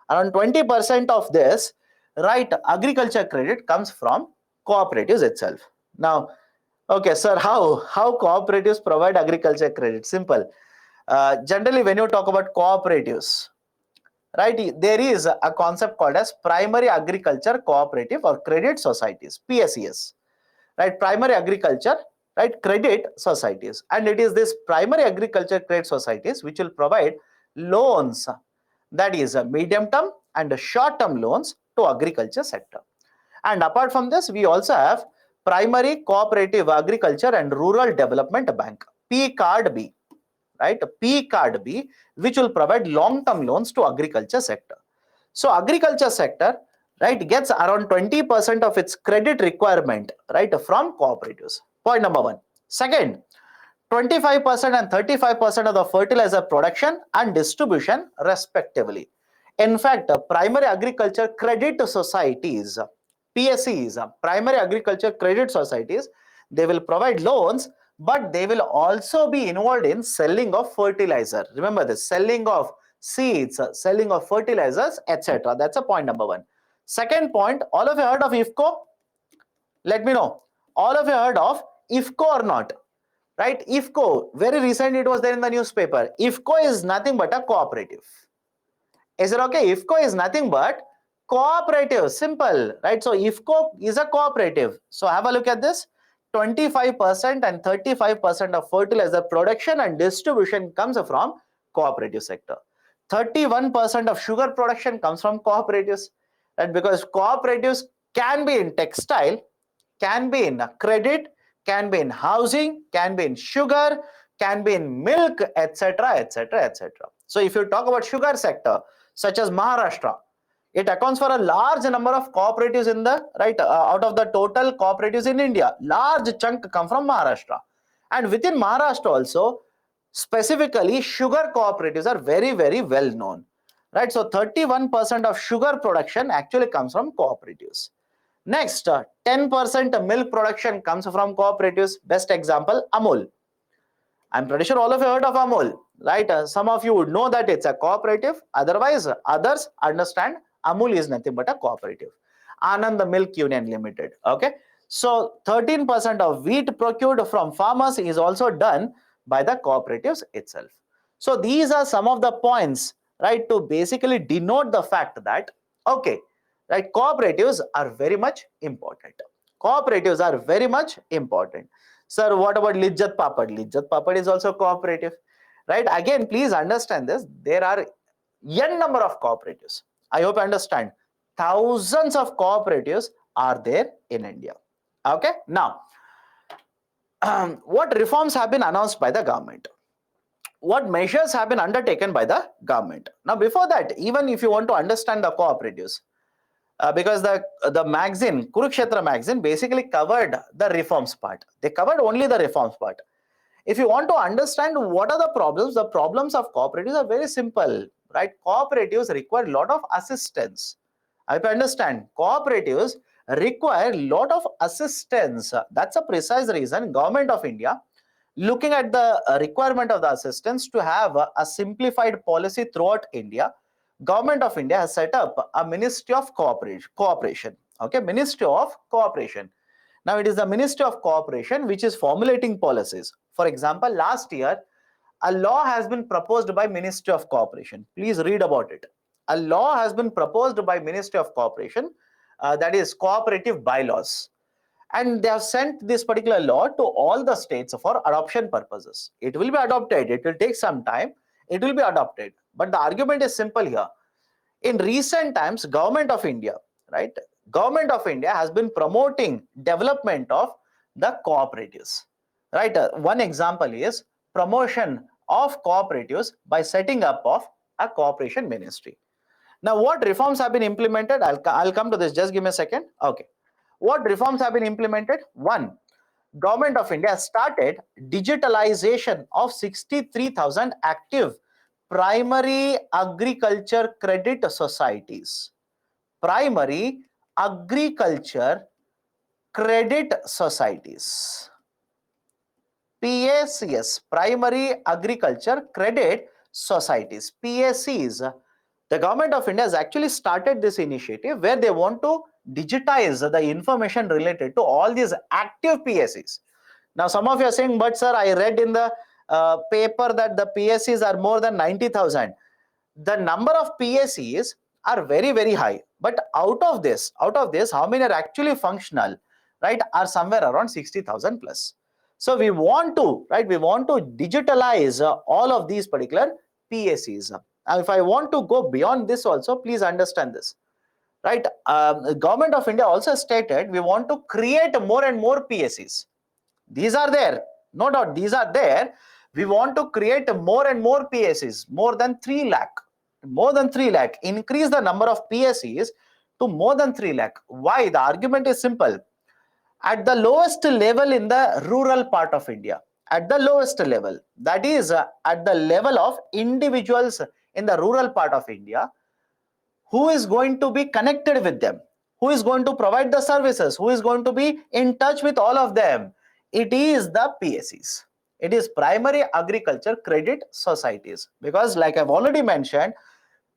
around 20% of this, right, agriculture credit comes from cooperatives itself. Now, okay, sir, how cooperatives provide agriculture credit? Simple. Generally, when you talk about cooperatives, right, there is a concept called as primary agriculture cooperative or credit societies, PSES, right? Primary agriculture, right, credit societies, and it is this primary agriculture credit societies which will provide loans, that is medium term and short term loans to agriculture sector. And apart from this, we also have primary cooperative agriculture and rural development bank, PCARD-B, right, PCARD-B, which will provide long term loans to agriculture sector. So agriculture sector, right, gets around 20% of its credit requirement, right, from cooperatives. Point number one. Second, 25% and 35% of the fertilizer production and distribution respectively. In fact, primary agriculture credit societies, PSCs, primary agriculture credit societies, they will provide loans, but they will also be involved in selling of fertilizer. Remember this, selling of seeds, selling of fertilizers, etc. That's a point number one. Second point, all of you heard of IFFCO? Let me know. All of you heard of IFFCO or not? Right? IFFCO, very recently it was there in the newspaper. IFFCO is nothing but a cooperative. Is it okay? IFFCO is nothing but cooperative. Simple, right? So IFFCO is a cooperative. So have a look at this. 25% and 35% of fertilizer production and distribution comes from cooperative sector. 31% of sugar production comes from cooperatives, right? Because cooperatives can be in textile, can be in credit, can be in housing, can be in sugar, can be in milk, etc., etc., etc. So if you talk about sugar sector, such as Maharashtra, it accounts for a large number of cooperatives in the right out of the total cooperatives in India. Large chunk come from Maharashtra, and within Maharashtra also, specifically sugar cooperatives are very, very well known, right? So 31% of sugar production actually comes from cooperatives. Next, 10% milk production comes from cooperatives. Best example, Amul. I'm pretty sure all of you heard of Amul, right? Some of you would know that it's a cooperative. Otherwise, others understand Amul is nothing but a cooperative. Anand Milk Union Limited. Okay. So 13% of wheat procured from farmers is also done by the cooperatives itself. So these are some of the points, right, to basically denote the fact that, okay, right, cooperatives are very much important. Cooperatives are very much important. Sir, what about Lijjat Papad? Lijjat Papad is also cooperative, right? Again, please understand this. There are n number of cooperatives. I hope you understand. Thousands of cooperatives are there in India. Okay. Now, what reforms have been announced by the government? What measures have been undertaken by the government? Now, before that, even if you want to understand the cooperatives, because the magazine, Kurukshetra magazine, basically covered the reforms part. They covered only the reforms part. If you want to understand what are the problems of cooperatives are very simple, right? Cooperatives require a lot of assistance. I understand cooperatives require a lot of assistance. That's a precise reason Government of India looking at the requirement of the assistance to have a simplified policy throughout India. Government of India has set up a Ministry of Cooperation. Okay, Ministry of Cooperation. Now it is the Ministry of Cooperation which is formulating policies. For example, last year a law has been proposed by Ministry of Cooperation. Please read about it. A law has been proposed by Ministry of Cooperation, that is cooperative bylaws, and they have sent this particular law to all the states for adoption purposes. It will be adopted. It will take some time. It will be adopted. But the argument is simple here. In recent times, Government of India, right? Government of India has been promoting development of the cooperatives, right? One example is promotion of cooperatives by setting up of a cooperation ministry. Now, what reforms have been implemented? I'll come to this. Just give me a second. Okay. What reforms have been implemented? One, Government of India started digitalization of 63,000 active primary agriculture credit societies. Primary agriculture credit societies. PACS, Primary Agriculture Credit Societies, PACs. The Government of India has actually started this initiative where they want to digitize the information related to all these active PACs. Now, some of you are saying, but sir, I read in the paper that the PACs are more than 90,000. The number of PACs are very, very high. But out of this, how many are actually functional, right, are somewhere around 60,000 plus. So we want to, right, we want to digitalize all of these particular PACs. Now, if I want to go beyond this also, please understand this, right? Government of India also stated we want to create more and more PACs. These are there, no doubt, these are there. We want to create more and more PACs, more than 3 lakh, increase the number of PACs to more than 3 lakh. Why? The argument is simple. At the lowest level in the rural part of India, at the lowest level, that is at the level of individuals in the rural part of India, who is going to be connected with them, who is going to provide the services, who is going to be in touch with all of them? It is the PACs. It is Primary Agriculture Credit Societies, because like I've already mentioned,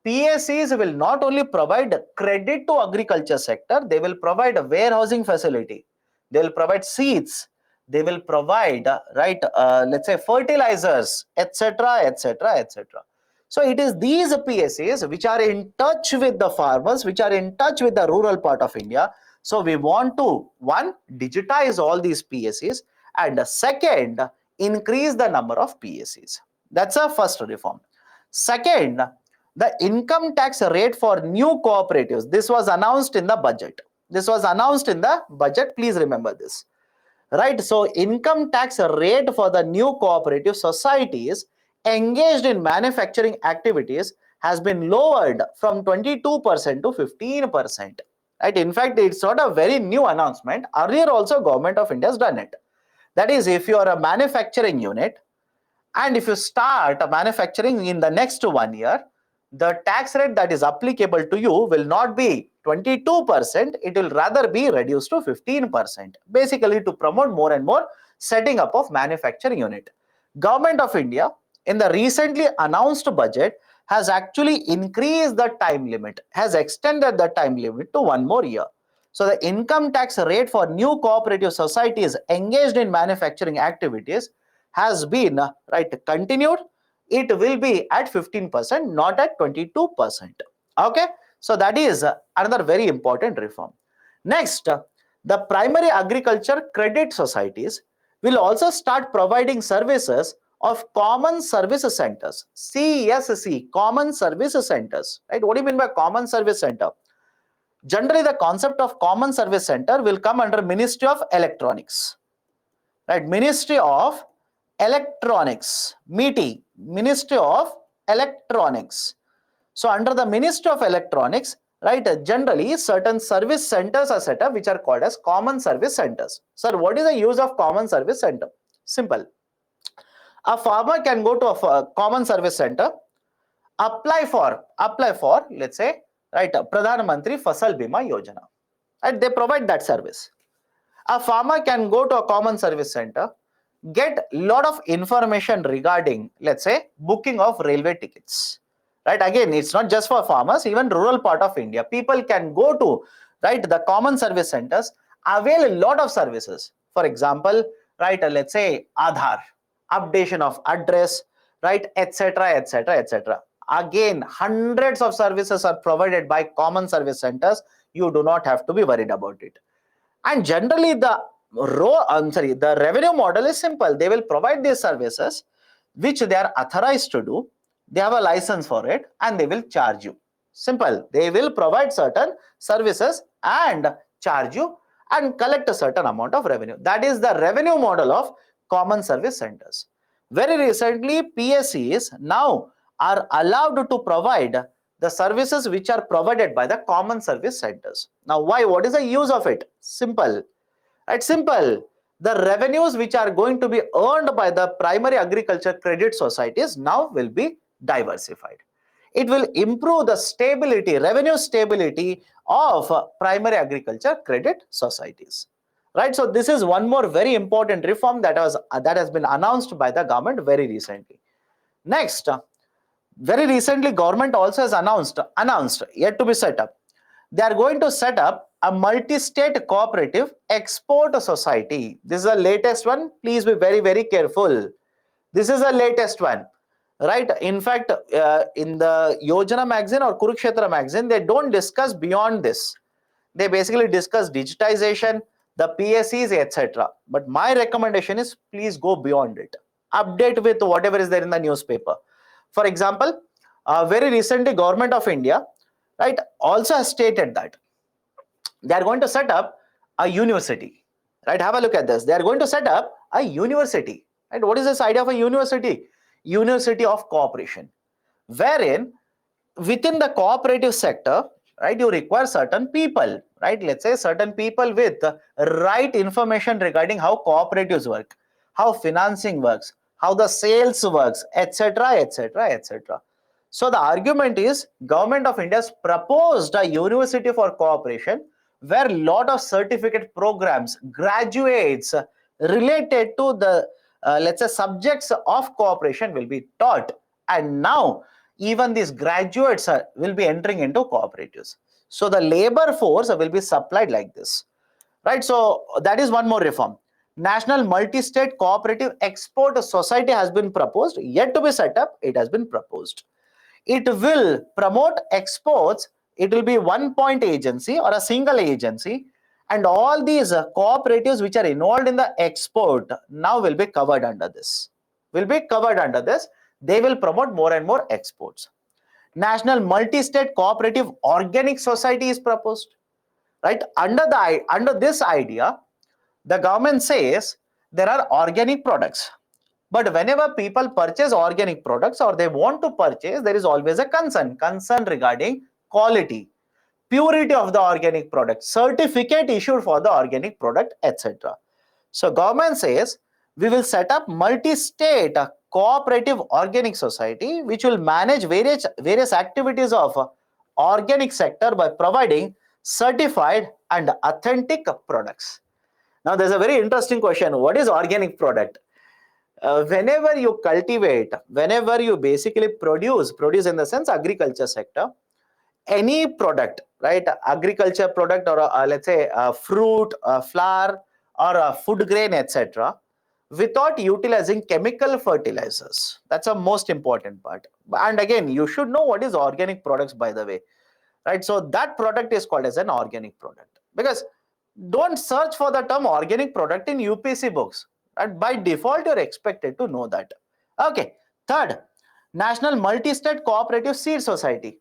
PACs will not only provide credit to agriculture sector, they will provide a warehousing facility, they will provide seeds, they will provide let's say fertilizers, etc., etc., etc. So it is these PACs which are in touch with the farmers, which are in touch with the rural part of India. So we want to, one, digitize all these PACs, and second, increase the number of PACs. That's our first reform. Second, the income tax rate for new cooperatives, this was announced in the budget. This was announced in the budget. Please remember this. Right? So income tax rate for the new cooperative societies engaged in manufacturing activities has been lowered from 22% to 15%. Right? In fact, it's not a very new announcement. Earlier also Government of India has done it. That is, if you are a manufacturing unit and if you start manufacturing in the next 1 year, the tax rate that is applicable to you will not be 22%, it will rather be reduced to 15%, basically to promote more and more setting up of manufacturing unit. Government of India in the recently announced budget has actually increased the time limit, has extended the time limit to 1 more year. So the income tax rate for new cooperative societies engaged in manufacturing activities has been continued. It will be at 15%, not at 22%. Okay, so that is another very important reform. Next, the primary agriculture credit societies will also start providing services of common service centers, CSC, common service centers. Right? What do you mean by common service center? Generally, the concept of common service center will come under Ministry of Electronics. Right? Ministry of Electronics, MeitY, Ministry of Electronics. So under the Ministry of Electronics, right, generally certain service centers are set up which are called as common service centers. Sir, what is the use of common service center? Simple. A farmer can go to a common service center, apply for let's say, right, Pradhan Mantri Fasal Bima Yojana. Right, they provide that service. A farmer can go to a common service center, get lot of information regarding, let's say, booking of railway tickets. Right, again, it's not just for farmers, even rural part of India, people can go to, right, the common service centers, avail a lot of services. For example, right, let's say Aadhaar, updation of address, right, etc, etc, etc. Again, hundreds of services are provided by common service centers. You do not have to be worried about it. And generally the revenue model is simple. They will provide these services which they are authorized to do. They have a license for it and they will charge you. Simple. They will provide certain services and charge you and collect a certain amount of revenue. That is the revenue model of common service centers. Very recently, PSCs now are allowed to provide the services which are provided by the common service centers. Now, why? What is the use of it? Simple. Right? Simple. The revenues which are going to be earned by the primary agriculture credit societies now will be diversified. It will improve the stability, revenue stability of primary agriculture credit societies. Right? So this is one more very important reform that has been announced by the government very recently. Next, very recently, government also has announced yet to be set up. They are going to set up a multi-state cooperative export society. This is the latest one. Please be very, very careful. This is the latest one. Right? In fact, in the Yojana magazine or Kurukshetra magazine, they don't discuss beyond this. They basically discuss digitization, the PSCs, etc. But my recommendation is please go beyond it. Update with whatever is there in the newspaper. For example, very recently, Government of India, right, also has stated that they are going to set up a university. Right, have a look at this. They are going to set up a university. Right, what is this idea of a university? University of cooperation, wherein within the cooperative sector, right, you require certain people, right? Let's say certain people with right information regarding how cooperatives work, how financing works, how the sales works, etc, etc, etc. So the argument is Government of India has proposed a university for cooperation where a lot of certificate programs, graduates related to the let's say subjects of cooperation will be taught. And now even these graduates will be entering into cooperatives. So the labor force will be supplied like this. Right? So that is one more reform. National Multi-State Cooperative Export Society has been proposed, yet to be set up. It has been proposed. It will promote exports. It will be one point agency or a single agency, and all these cooperatives which are involved in the export now will be covered under this. They will promote more and more exports. National Multi-State Cooperative Organic Society is proposed, right? Under this idea, the government says there are organic products, but whenever people purchase organic products or they want to purchase, there is always a concern regarding quality, purity of the organic product, certificate issued for the organic product, etc. So government says we will set up multi-state cooperative organic society which will manage various activities of organic sector by providing certified and authentic products. Now there's a very interesting question. What is organic product? Whenever you cultivate, whenever you basically produce in the sense agriculture sector, any product, right? Agriculture product or let's say a fruit, a flower or a food grain, etc. without utilizing chemical fertilizers. That's a most important part. And again, you should know what is organic products, by the way, right? So that product is called as an organic product, because don't search for the term organic product in UPSC books. And by default, you're expected to know that. Okay. Third, National Multi-State Cooperative Seed Society.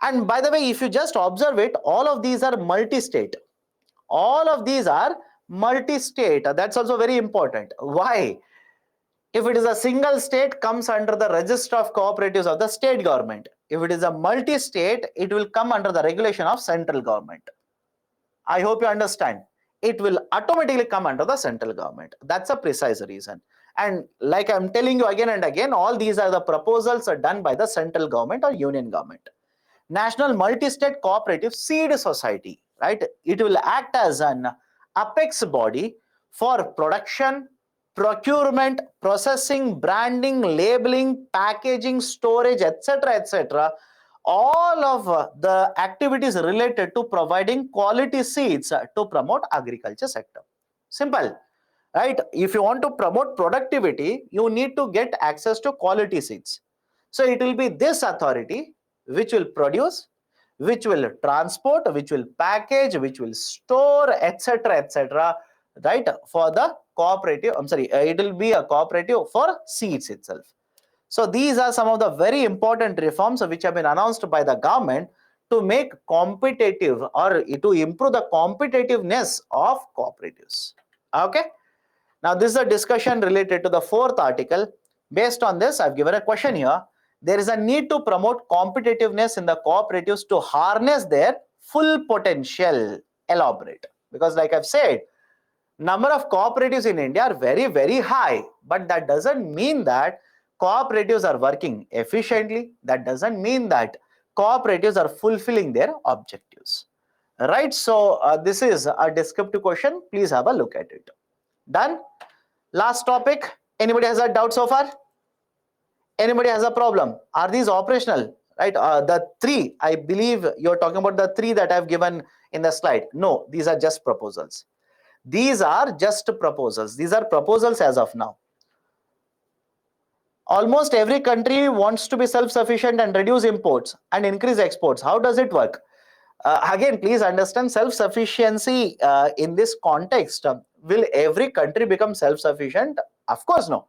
And by the way, if you just observe it, all of these are multi-state. All of these are multi-state. That's also very important. Why? If it is a single state, comes under the register of cooperatives of the state government. If it is a multi-state, it will come under the regulation of central government. I hope you understand. It will automatically come under the central government. That's a precise reason. And like I'm telling you again and again, all these are the proposals are done by the central government or union government. National Multi-State Cooperative Seed Society, right? It will act as an apex body for production, procurement, processing, branding, labeling, packaging, storage, etc., etc. All of the activities related to providing quality seeds to promote agriculture sector. Simple, right? If you want to promote productivity, you need to get access to quality seeds. So it will be this authority which will produce, which will transport, which will package, which will store, etc., etc., right? For the cooperative, it will be a cooperative for seeds itself. So these are some of the very important reforms which have been announced by the government to make competitive or to improve the competitiveness of cooperatives. Okay. Now this is a discussion related to the fourth article. Based on this, I've given a question here. There is a need to promote competitiveness in the cooperatives to harness their full potential. Elaborate. Because like I've said, number of cooperatives in India are very, very high. But that doesn't mean that cooperatives are working efficiently. That doesn't mean that cooperatives are fulfilling their objectives. Right? So this is a descriptive question. Please have a look at it. Done? Last topic. Anybody has a doubt so far? Anybody has a problem? Are these operational? Right? The three, I believe you're talking about the three that I've given in the slide. No, these are just proposals. These are just proposals. These are proposals as of now. Almost every country wants to be self-sufficient and reduce imports and increase exports. How does it work? Again, please understand self-sufficiency in this context. Will every country become self-sufficient? Of course, no.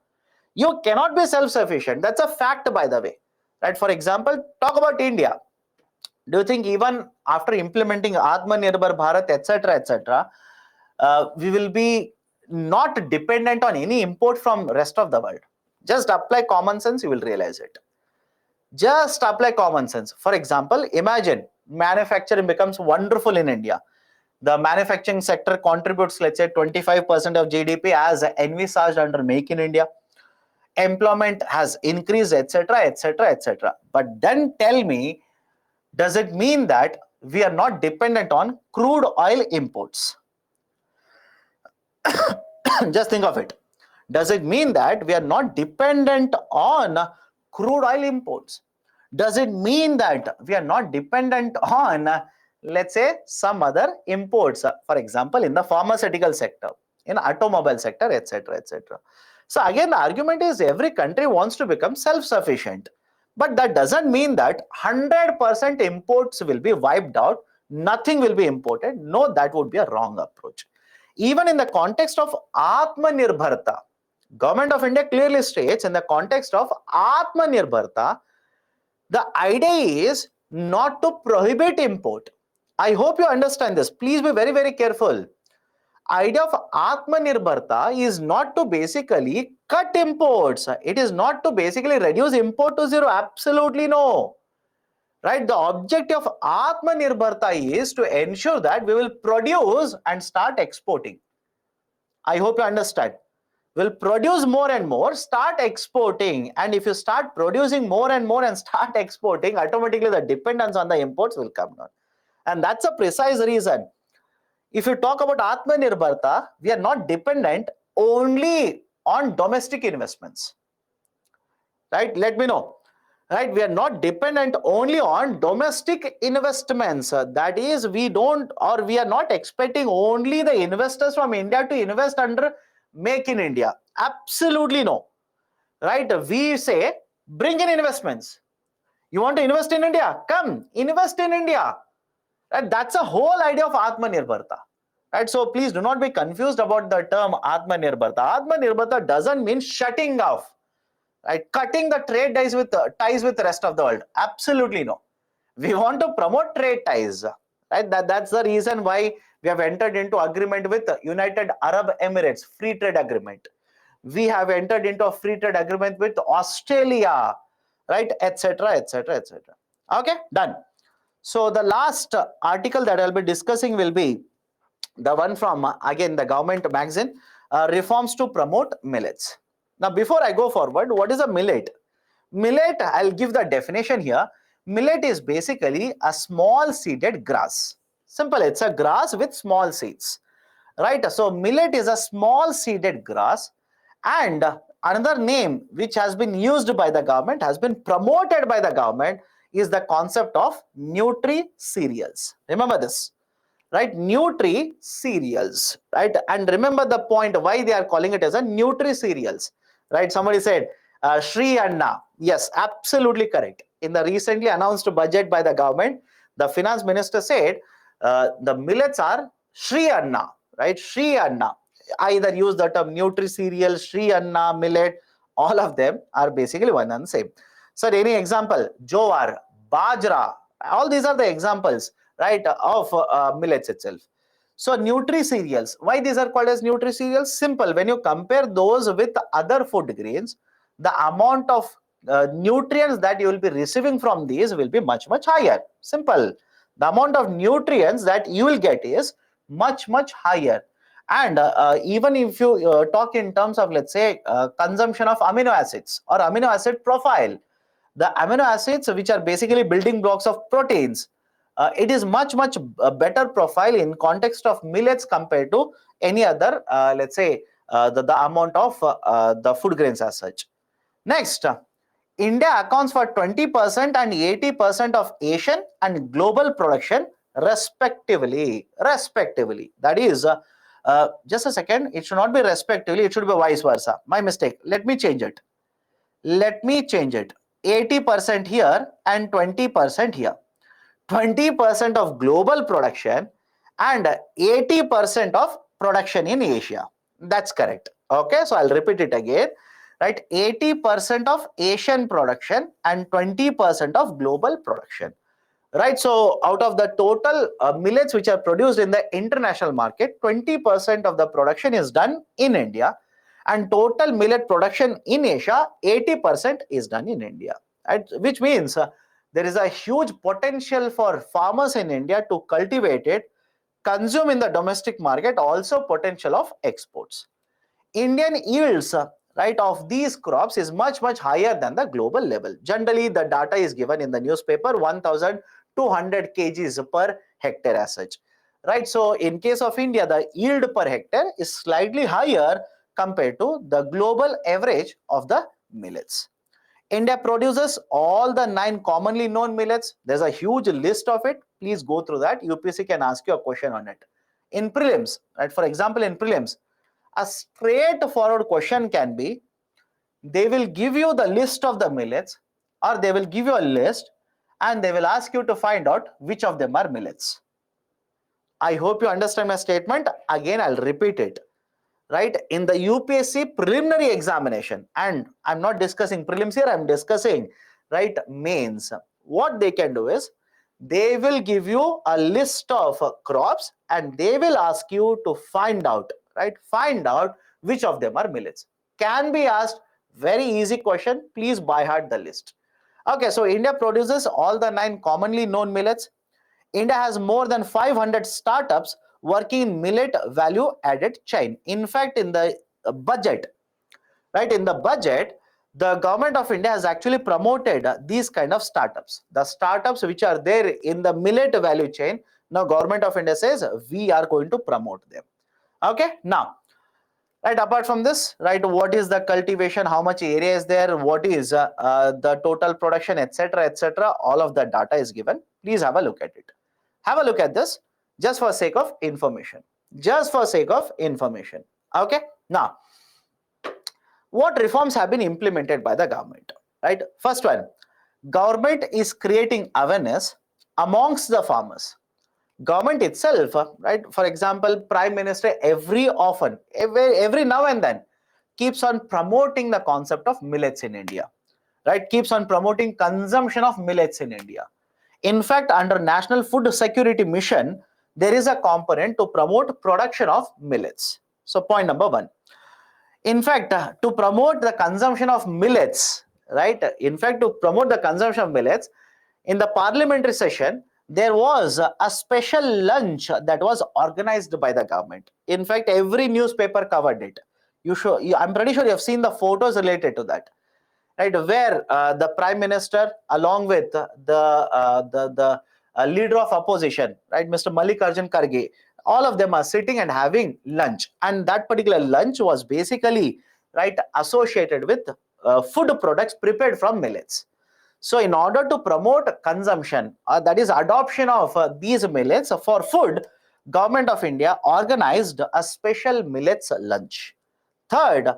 You cannot be self-sufficient. That's a fact, by the way. Right? For example, talk about India. Do you think even after implementing Atmanirbhar Bharat, etc., etc., we will be not dependent on any import from rest of the world? Just apply common sense, you will realize it. Just apply common sense. For example, imagine manufacturing becomes wonderful in India. The manufacturing sector contributes, let's say, 25% of GDP as envisaged under Make in India. Employment has increased, etc., etc., etc. But then tell me, does it mean that we are not dependent on crude oil imports? Just think of it. Does it mean that we are not dependent on crude oil imports? Does it mean that we are not dependent on, let's say, some other imports, for example, in the pharmaceutical sector, in automobile sector, etc., etc.? So again, the argument is every country wants to become self-sufficient. But that doesn't mean that 100% imports will be wiped out. Nothing will be imported. No, that would be a wrong approach. Even in the context of Atmanirbharta, Government of India clearly states in the context of Atmanirbharta, The idea is not to prohibit import. I hope you understand this. Please be very, very careful. Idea of Atmanirbharta is not to basically cut imports. It is not to basically reduce import to zero. Absolutely no. Right? The objective of Atmanirbharta is to ensure that we will produce and start exporting. I hope you understand. We'll produce more and more, start exporting. And if you start producing more and more and start exporting, automatically the dependence on the imports will come down. And that's a precise reason. If you talk about Atmanirbharta, we are not dependent only on domestic investments. Right? Let me know. Right? We are not dependent only on domestic investments. That is, we don't, or we are not expecting only the investors from India to invest under Make in India. Absolutely no. Right? We say, bring in investments. You want to invest in India? Come, invest in India. Right? That's a whole idea of Atmanirbharta. Right? So please do not be confused about the term Atmanirbharta. Atmanirbharta doesn't mean shutting off, right? Cutting the trade ties with the rest of the world. Absolutely no. We want to promote trade ties. Right? That's the reason why we have entered into agreement with United Arab Emirates, free trade agreement. We have entered into a free trade agreement with Australia, right? Etc. Etc. Etc. Okay, done. So the last article that I'll be discussing will be the one from again the government magazine, reforms to promote millets. Now before I go forward, what is a millet? Millet, I'll give the definition here. Millet is basically a small seeded grass. Simple, it's a grass with small seeds, right? So millet is a small seeded grass, and another name which has been used by the government, has been promoted by the government, is the concept of nutri cereals. Remember this, right? Nutri cereals, right? And remember the point why they are calling it as a nutri cereals, right? Somebody said Shri Anna. Yes, absolutely correct. In the recently announced budget by the government, the finance minister said the millets are Shri Anna, right? Shri Anna. I either use the term nutri cereal, Shri Anna, millet, all of them are basically one and same. Sir, any example? Jowar, Bajra, all these are the examples, right, of millets itself. So nutri cereals, why these are called as nutri cereals? Simple, when you compare those with other food grains, the amount of nutrients that you will be receiving from these will be much higher. Simple, the amount of nutrients that you will get is much higher. And even if you talk in terms of, let's say, consumption of amino acids or amino acid profile, the amino acids which are basically building blocks of proteins, it is much better profile in context of millets compared to any other, let's say, the amount of the food grains as such. Next, India accounts for 20% and 80% of Asian and global production respectively. That is, just a second, it should not be respectively, it should be vice versa. My mistake. Let me change it. 80% here and 20% here. 20% of global production and 80% of production in Asia. That's correct. Okay, so I'll repeat it again. Right, 80% of Asian production and 20% of global production. Right, so out of the total millets which are produced in the international market, 20% of the production is done in India, and total millet production in Asia, 80% is done in India. Right, which means there is a huge potential for farmers in India to cultivate it, consume in the domestic market, also potential of exports. Indian yields, right, of these crops is much higher than the global level. Generally, the data is given in the newspaper, 1,200 kgs per hectare as such. Right, so in case of India, the yield per hectare is slightly higher compared to the global average of the millets. India produces all the 9 commonly known millets. There's a huge list of it. Please go through that. UPSC can ask you a question on it. In prelims, right? For example, in prelims, a straightforward question can be, they will give you the list of the millets, or they will give you a list and they will ask you to find out which of them are millets. I hope you understand my statement. Again, I'll repeat it. Right, in the UPSC preliminary examination, and I'm not discussing prelims here, I'm discussing right, mains, what they can do is they will give you a list of crops and they will ask you to find out, right, find out which of them are millets. Can be asked, very easy question, please by heart the list. Okay, so India produces all the 9 commonly known millets. India has more than 500 startups working in millet value added chain. In fact, in the budget, right, in the budget, the government of India has actually promoted these kind of startups. The startups which are there in the millet value chain, now government of India says we are going to promote them. Okay, now, right, apart from this, right, what is the cultivation, how much area is there, what is the total production, etc., etc., all of the data is given. Please have a look at it. Have a look at this, just for sake of information, just for sake of information. Okay, now, what reforms have been implemented by the government, right? First one, government is creating awareness amongst the farmers. Government itself, right, for example, prime minister every now and then keeps on promoting the concept of millets in India, right, keeps on promoting consumption of millets in India. In fact, under National Food Security Mission, there is a component to promote production of millets. So point number 1, in fact, to promote the consumption of millets, right, in fact, to promote the consumption of millets, in the parliamentary session, there was a special lunch that was organized by the government. In fact, every newspaper covered it. I'm pretty sure you have seen the photos related to that, right, where the prime minister along with the leader of opposition, right, Mr. Mallikarjun Kharge, all of them are sitting and having lunch, and that particular lunch was basically, right, associated with food products prepared from millets. So in order to promote consumption, that is adoption of these millets for food, government of India organized a special millets lunch. Third,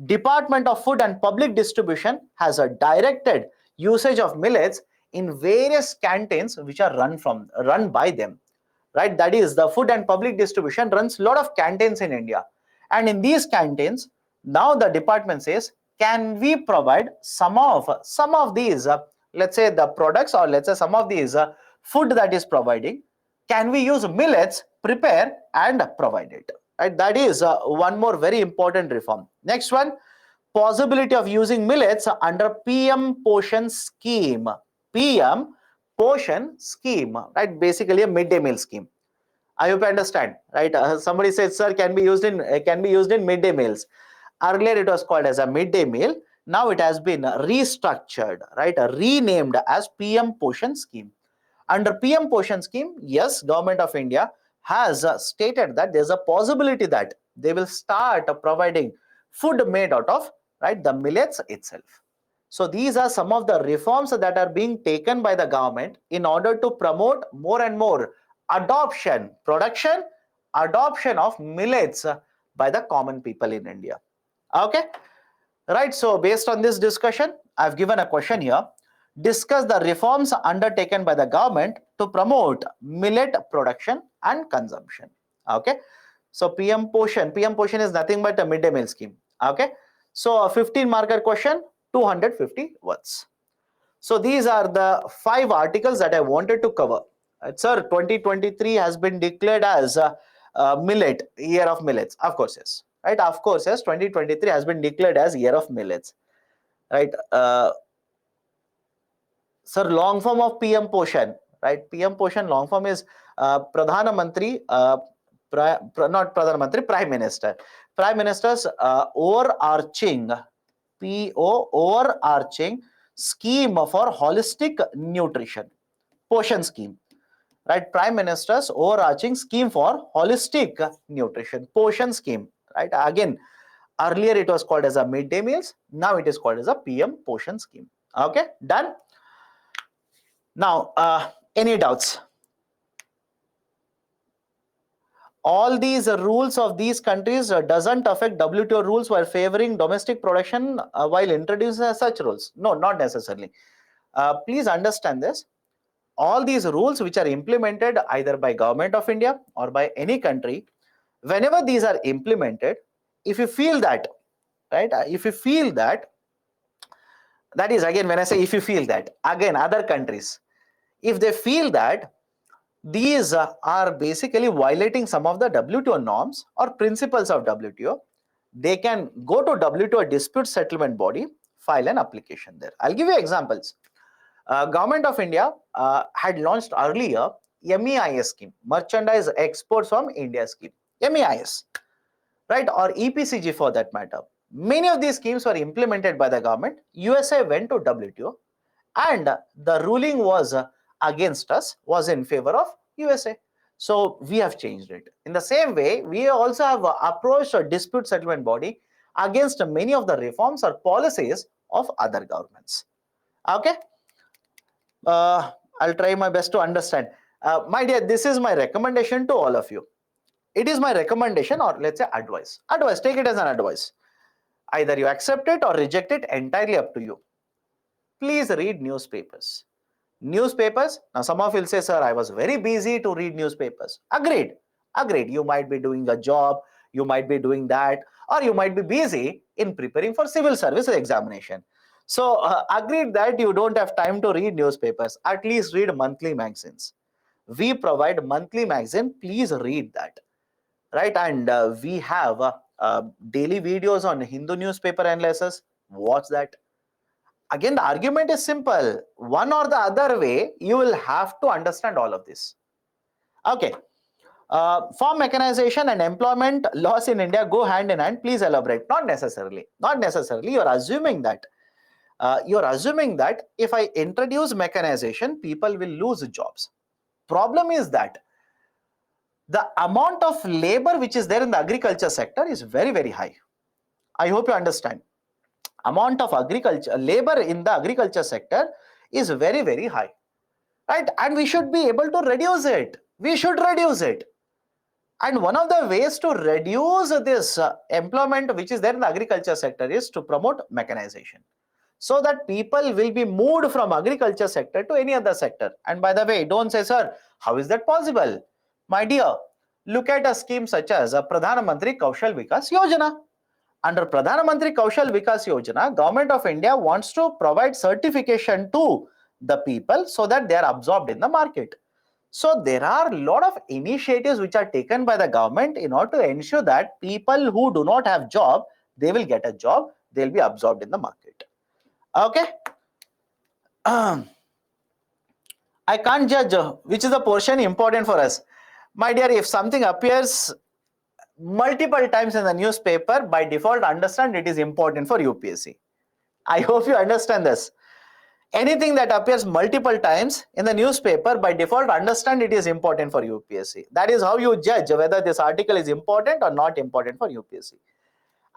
Department of Food and Public Distribution has directed usage of millets in various canteens which are run by them, right? That is, the Food and Public Distribution runs a lot of canteens in India, and in these canteens, now the department says, can we provide some of these, let's say the products, or let's say some of these food that is providing, can we use millets, prepare and provide it, right? That is one more very important reform. Next one, possibility of using millets under PM Poshan scheme. PM Poshan scheme, right? Basically a midday meal scheme. I hope you understand, right? Somebody said, sir, can be used in midday meals. Earlier it was called as a midday meal. Now it has been restructured, right? Renamed as PM Poshan scheme. Under PM Poshan scheme, yes, government of India has stated that there's a possibility that they will start providing food made out of, right, the millets itself. So these are some of the reforms that are being taken by the government in order to promote more and more adoption of millets by the common people in India. Okay, right. So based on this discussion, I've given a question here. Discuss the reforms undertaken by the government to promote millet production and consumption. Okay, so PM Poshan is nothing but a midday meal scheme. Okay, so a 15 marker question, 250 words. So these are the 5 articles that I wanted to cover. Sir, 2023 has been declared as millet, year of millets. Of course, yes. Right? Of course, yes. 2023 has been declared as year of millets. Right? Sir, long form of PM Poshan. Right? PM Poshan long form is Pradhana Mantri, not Pradhana Mantri, Prime Minister. Prime Minister's overarching overarching scheme for holistic nutrition, Poshan scheme, right? Prime Minister's overarching scheme for holistic nutrition, Poshan scheme, right? Again, earlier it was called as a midday meals, now it is called as a PM Poshan scheme. Okay, done. Now, any doubts? All these rules of these countries doesn't affect WTO rules while favoring domestic production while introducing such rules? No, not necessarily. Please understand this. All these rules which are implemented either by government of India or by any country, whenever these are implemented, if you feel that, right, if you feel that That is, again, when I say if you feel that, again, other countries, if they feel that these are basically violating some of the WTO norms or principles of WTO, they can go to WTO dispute settlement body, file an application there. I'll give you examples. Government of India had launched earlier MEIS scheme, Merchandise Exports from India scheme, MEIS, right, or EPCG for that matter. Many of these schemes were implemented by the government. USA went to WTO, and the ruling was against us, was in favor of USA. So we have changed it. In the same way, we also have approached a dispute settlement body against many of the reforms or policies of other governments. Okay. I'll try my best to understand. My dear, this is my recommendation to all of you. It is my recommendation, or let's say advice. Advice, take it as an advice. Either you accept it or reject it, entirely up to you. Please read newspapers. Newspapers, now some of you will say, sir, I was very busy to read newspapers. Agreed. Agreed. You might be doing a job, you might be doing that, or you might be busy in preparing for civil service examination. So agreed that you don't have time to read newspapers. At least read monthly magazines. We provide monthly magazine. Please read that, right? And we have daily videos on Hindu newspaper analysis. Watch that. Again, the argument is simple. One or the other way, you will have to understand all of this. Okay. Farm mechanization and employment laws in India go hand in hand. Please elaborate. Not necessarily. Not necessarily. You are assuming that. If I introduce mechanization, people will lose jobs. Problem is that the amount of labor which is there in the agriculture sector is very, very high. I hope you understand. Amount of agriculture labor in the agriculture sector is very, very high, right? And we should be able to reduce it. We should reduce it. And one of the ways to reduce this employment which is there in the agriculture sector is to promote mechanization, so that people will be moved from agriculture sector to any other sector. And by the way, don't say, sir, how is that possible? My dear, look at a scheme such as Pradhan Mantri Kaushal Vikas Yojana. Under Pradhan Mantri Kaushal Vikas Yojana, Government of India wants to provide certification to the people so that they are absorbed in the market. So there are a lot of initiatives which are taken by the government in order to ensure that people who do not have job, they will get a job, they'll be absorbed in the market. Okay. I can't judge which is the portion important for us. My dear, if something appears multiple times in the newspaper, by default, understand it is important for UPSC. I hope you understand this. Anything that appears multiple times in the newspaper, by default, understand it is important for UPSC. That is how you judge whether this article is important or not important for UPSC.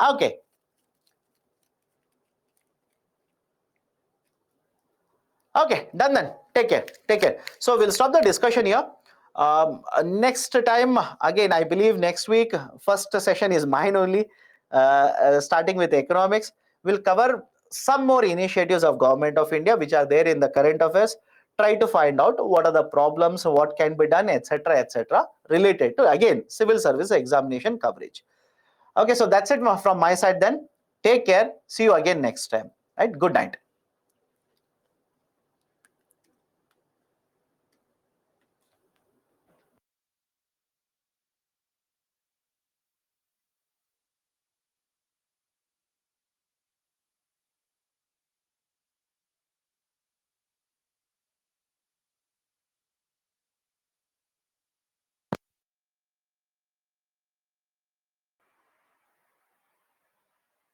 Okay. Okay, done then. Take care. Take care. So we'll stop the discussion here. Next time, again, I believe next week, first session is mine only, starting with economics. We'll cover some more initiatives of Government of India which are there in the current affairs. Try to find out what are the problems, what can be done, etc., related to, again, civil service examination coverage. Okay, so that's it from my side then. Take care. See you again next time. Right? Good night.